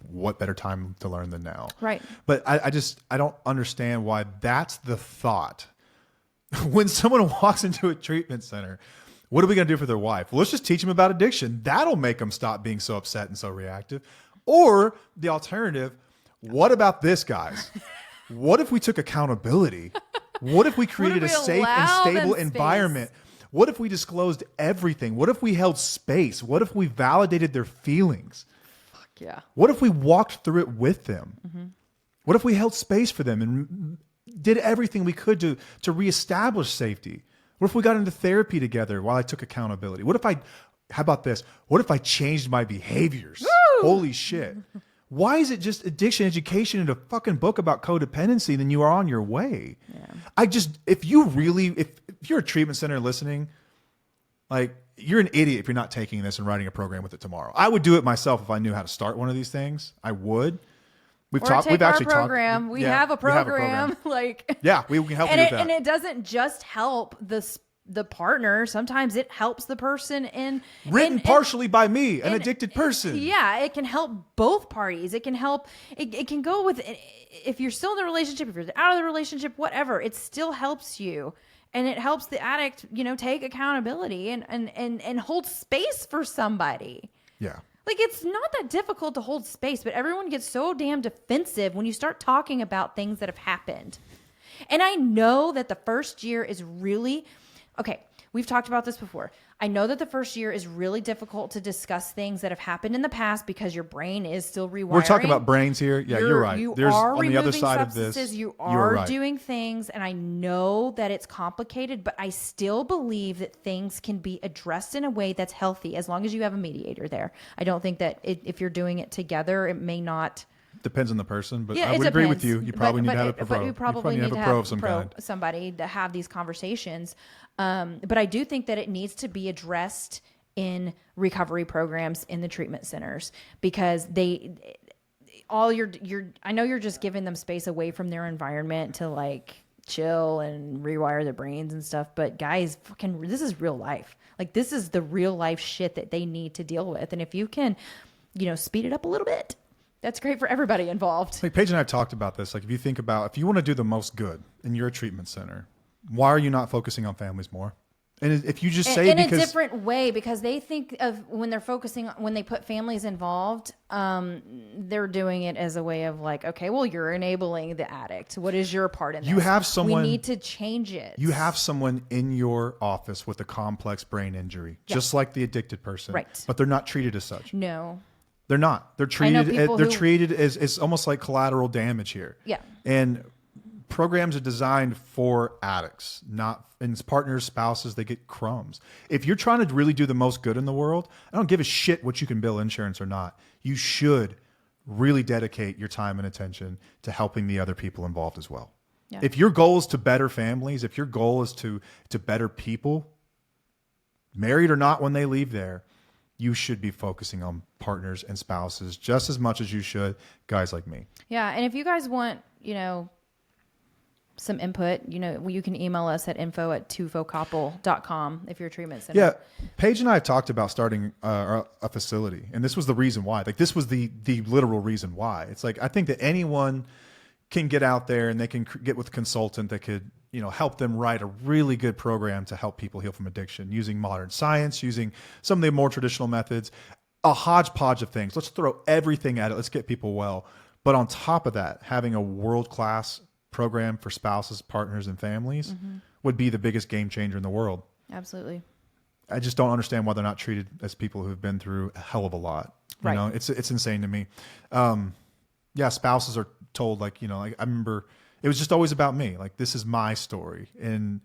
What better time to learn than now? Right. But I don't understand why that's the thought. When someone walks into a treatment center, what are we going to do for their wife? Well, let's just teach them about addiction. That'll make them stop being so upset and so reactive. Or the alternative, what about this, guys? What if we took accountability? What if we created a safe and stable environment? What if we disclosed everything? What if we held space? What if we validated their feelings? Yeah. What if we walked through it with them? Mm-hmm. What if we held space for them and did everything we could to reestablish safety? What if we got into therapy together while I took accountability? How about this? What if I changed my behaviors? Woo! Holy shit. Why is it just addiction education in a fucking book about codependency? Then you are on your way. Yeah. If you're a treatment center listening, like, you're an idiot if you're not taking this and writing a program with it tomorrow. I would do it myself if I knew how to start one of these things. I would. We've actually program. talked. We have a program. Like, yeah, we can help you with that. And it doesn't just help the partner. Sometimes it helps the person written partially by me, an addicted person. Yeah, it can help both parties. It can help. It can go with, if you're still in the relationship, if you're out of the relationship, whatever. It still helps you, and it helps the addict, take accountability and hold space for somebody. Yeah. Like, it's not that difficult to hold space, but everyone gets so damn defensive when you start talking about things that have happened. And I know that the first year is really, okay, we've talked about this before. I know that the first year is really difficult to discuss things that have happened in the past because your brain is still rewiring. We're talking about brains here. Yeah, you're right. There's on the other side of this. You are doing things, and I know that it's complicated, but I still believe that things can be addressed in a way that's healthy as long as you have a mediator there. I don't think that if you're doing it together, it may not. Depends on the person, but yeah, I would agree with you. You probably need to have a pro. But you probably need to have of some kind. Somebody to have these conversations. But I do think that it needs to be addressed in recovery programs in the treatment centers, because I know you're just giving them space away from their environment to like chill and rewire their brains and stuff. But guys, this is real life. Like, this is the real life shit that they need to deal with. And if you can, speed it up a little bit, that's great for everybody involved. Like Paige and I have talked about this. Like, if you want to do the most good and you're a treatment center, why are you not focusing on families more? And if you just say in a different way, because they think of when they put families involved, they're doing it as a way of like, okay, well, you're enabling the addict. What is your part in this? You have someone. We need to change it. You have someone in your office with a complex brain injury, just like the addicted person, right? But they're not treated as such. No. They're not. They're treated as it's almost like collateral damage here. Yeah. And programs are designed for addicts, not and partners, spouses. They get crumbs. If you're trying to really do the most good in the world, I don't give a shit what you can bill insurance or not. You should really dedicate your time and attention to helping the other people involved as well. Yeah. If your goal is to better families, if your goal is to better people, married or not, when they leave there, you should be focusing on partners and spouses just as much as you should guys like me. Yeah. And if you guys want, some input, you can email us at info@twofocoppel.com if you're a treatment center. Yeah. Paige and I have talked about starting a facility, and this was the reason why. Like, this was the literal reason why. It's like, I think that anyone can get out there and they can get with a consultant that could, help them write a really good program to help people heal from addiction using modern science, using some of the more traditional methods, a hodgepodge of things. Let's throw everything at it. Let's get people well. But on top of that, having a world-class program for spouses, partners, and families would be the biggest game changer in the world. Absolutely. I just don't understand why they're not treated as people who've been through a hell of a lot. Right. It's insane to me. Spouses are told, like, I remember it was just always about me. Like, this is my story. And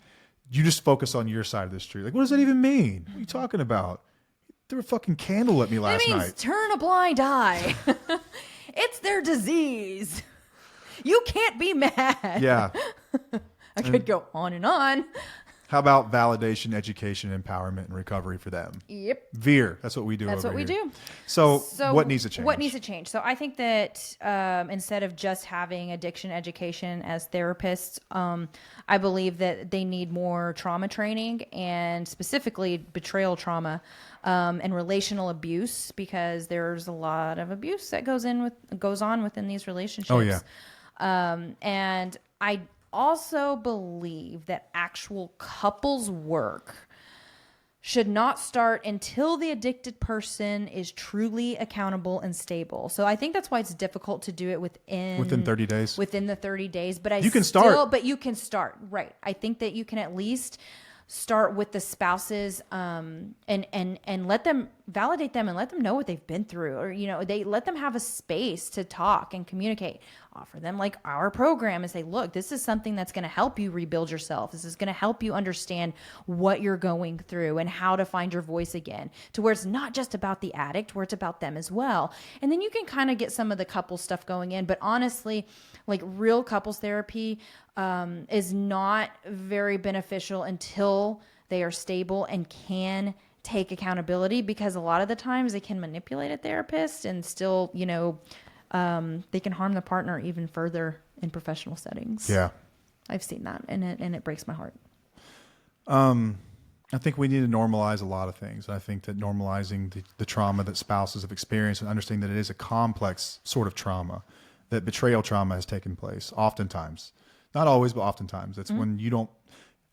you just focus on your side of the street. Like, what does that even mean? What are you talking about? You threw a fucking candle at me last night. Turn a blind eye. It's their disease. You can't be mad. Yeah. I could go on and on. How about validation, education, empowerment, and recovery for them? Yep. VEER. That's what we do. That's what we do. So what needs to change? What needs to change? So I think that instead of just having addiction education as therapists, I believe that they need more trauma training, and specifically betrayal trauma and relational abuse, because there's a lot of abuse that goes on within these relationships. Oh yeah. And I also believe that actual couples work should not start until the addicted person is truly accountable and stable. So I think that's why it's difficult to do it within 30 days. Within the 30 days, but you can start. Right. I think that you can at least start with the spouses and let them validate them and let them know what they've been through, or they let them have a space to talk and communicate. Offer them like our program and say, look, this is something that's going to help you rebuild yourself. This is going to help you understand what you're going through and how to find your voice again, to where it's not just about the addict, where it's about them as well. And then you can kind of get some of the couple stuff going in. But honestly, like, real couples therapy is not very beneficial until they are stable and can take accountability, because a lot of the times they can manipulate a therapist and still, they can harm the partner even further in professional settings. Yeah. I've seen that, and it breaks my heart. I think we need to normalize a lot of things. I think that normalizing the trauma that spouses have experienced and understanding that it is a complex sort of trauma, that betrayal trauma has taken place oftentimes. Not always, but oftentimes. It's when you don't,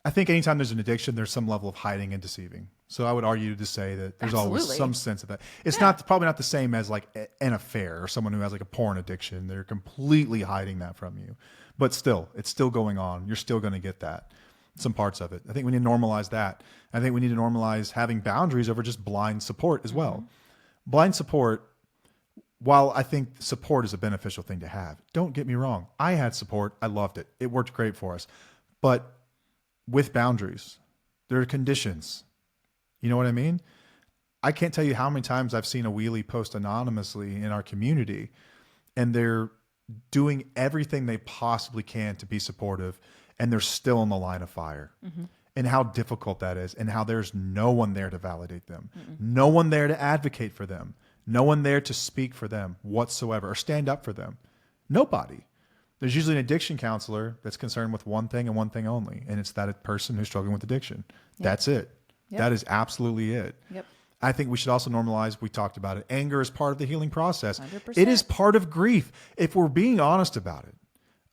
I think anytime there's an addiction, there's some level of hiding and deceiving. So I would argue to say that there's always Absolutely. some sense of that. It's probably not the same as like an affair or someone who has like a porn addiction. They're completely hiding that from you. But still, it's still going on. You're still going to get that. Some parts of it. I think we need to normalize that. I think we need to normalize having boundaries over just blind support as well. Blind support, while I think support is a beneficial thing to have, don't get me wrong. I had support. I loved it. It worked great for us. But with boundaries, there are conditions. You know what I mean? I can't tell you how many times I've seen a wheelie post anonymously in our community, and they're doing everything they possibly can to be supportive, and they're still in the line of fire. And how difficult that is, and how there's no one there to validate them, no one there to advocate for them, no one there to speak for them whatsoever or stand up for them. Nobody. There's usually an addiction counselor that's concerned with one thing and one thing only, and it's that person who's struggling with addiction. That's it. That is absolutely it. I think we should also normalize, we talked about it, anger is part of the healing process. 100%. It is part of grief. If we're being honest about it,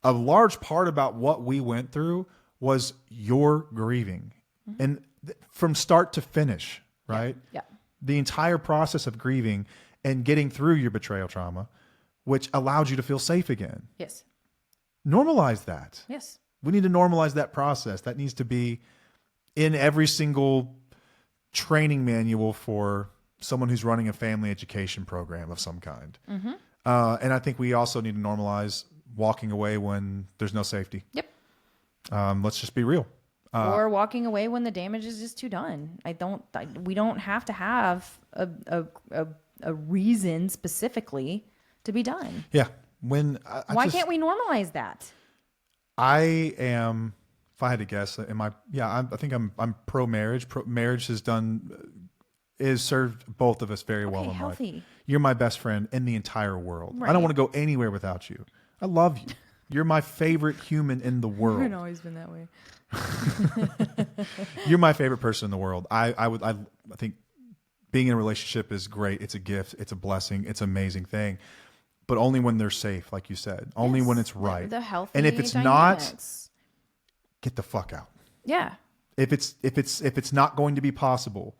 a large part about what we went through was your grieving. And from start to finish, right? Yeah. The entire process of grieving and getting through your betrayal trauma, which allowed you to feel safe again. Yes. Normalize that. Yes. We need to normalize that process. That needs to be in every single training manual for someone who's running a family education program of some kind. And I think we also need to normalize walking away when there's no safety. Yep. Let's just be real. Or walking away when the damage is just too done. We don't have to have a reason specifically to be done. Yeah. Why can't we normalize that? I am, if I had to guess, I think I'm pro marriage. Marriage has served both of us very well in healthy. life. You're my best friend in the entire world. Right. I don't want to go anywhere without you. I love you. You're my favorite human in the world. It's always been that way. You're my favorite person in the world. I think being in a relationship is great. It's a gift. It's a blessing. It's an amazing thing. But only when they're safe, like you said. Only when it's right. The healthy and if it's dynamics. not, get the fuck out. Yeah. If it's not going to be possible,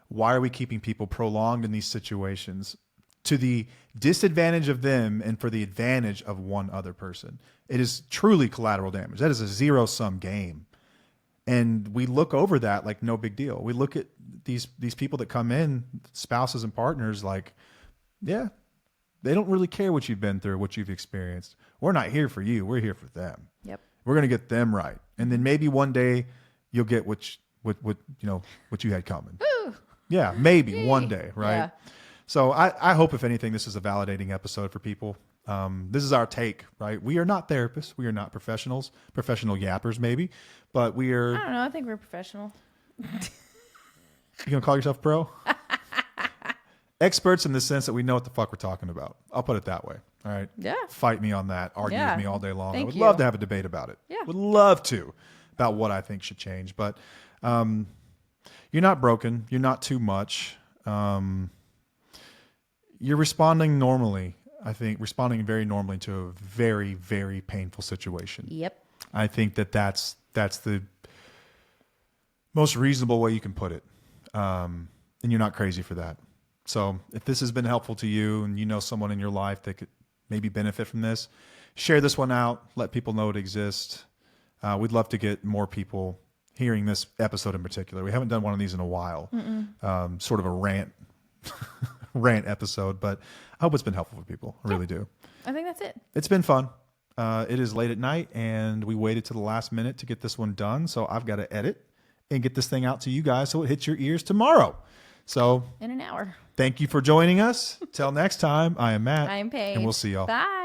why are we keeping people prolonged in these situations to the disadvantage of them and for the advantage of one other person? It is truly collateral damage. That is a zero-sum game. And we look over that like no big deal. We look at these people that come in, spouses and partners, like, yeah, they don't really care what you've been through, what you've experienced. We're not here for you. We're here for them. Yep. We're going to get them right. And then maybe one day you'll get what you had coming. Ooh. Yeah, maybe one day, right? Yeah. So I hope, if anything, this is a validating episode for people. This is our take, right? We are not therapists. We are not professionals, professional yappers maybe, but we are. I don't know. I think we're professional. You going to call yourself pro? Experts in the sense that we know what the fuck we're talking about. I'll put it that way. All right. Yeah. Fight me on that. Argue Yeah. with me all day long. I Thank would you. love to have a debate about it. Yeah. Would love to, about what I think should change. But you're not broken. You're not too much. You're responding normally. I think responding very normally to a very, very painful situation. Yep. I think that's the most reasonable way you can put it. And you're not crazy for that. So if this has been helpful to you and you know someone in your life that could maybe benefit from this, share this one out. Let people know it exists. We'd love to get more people hearing this episode in particular. We haven't done one of these in a while. Sort of a rant episode, but I hope it's been helpful for people. I really do. I think that's it. It's been fun. It is late at night and we waited to the last minute to get this one done. So I've got to edit and get this thing out to you guys so it hits your ears tomorrow. So In an hour. thank you for joining us. Till next time, I am Matt. I am Paige. And we'll see y'all. Bye.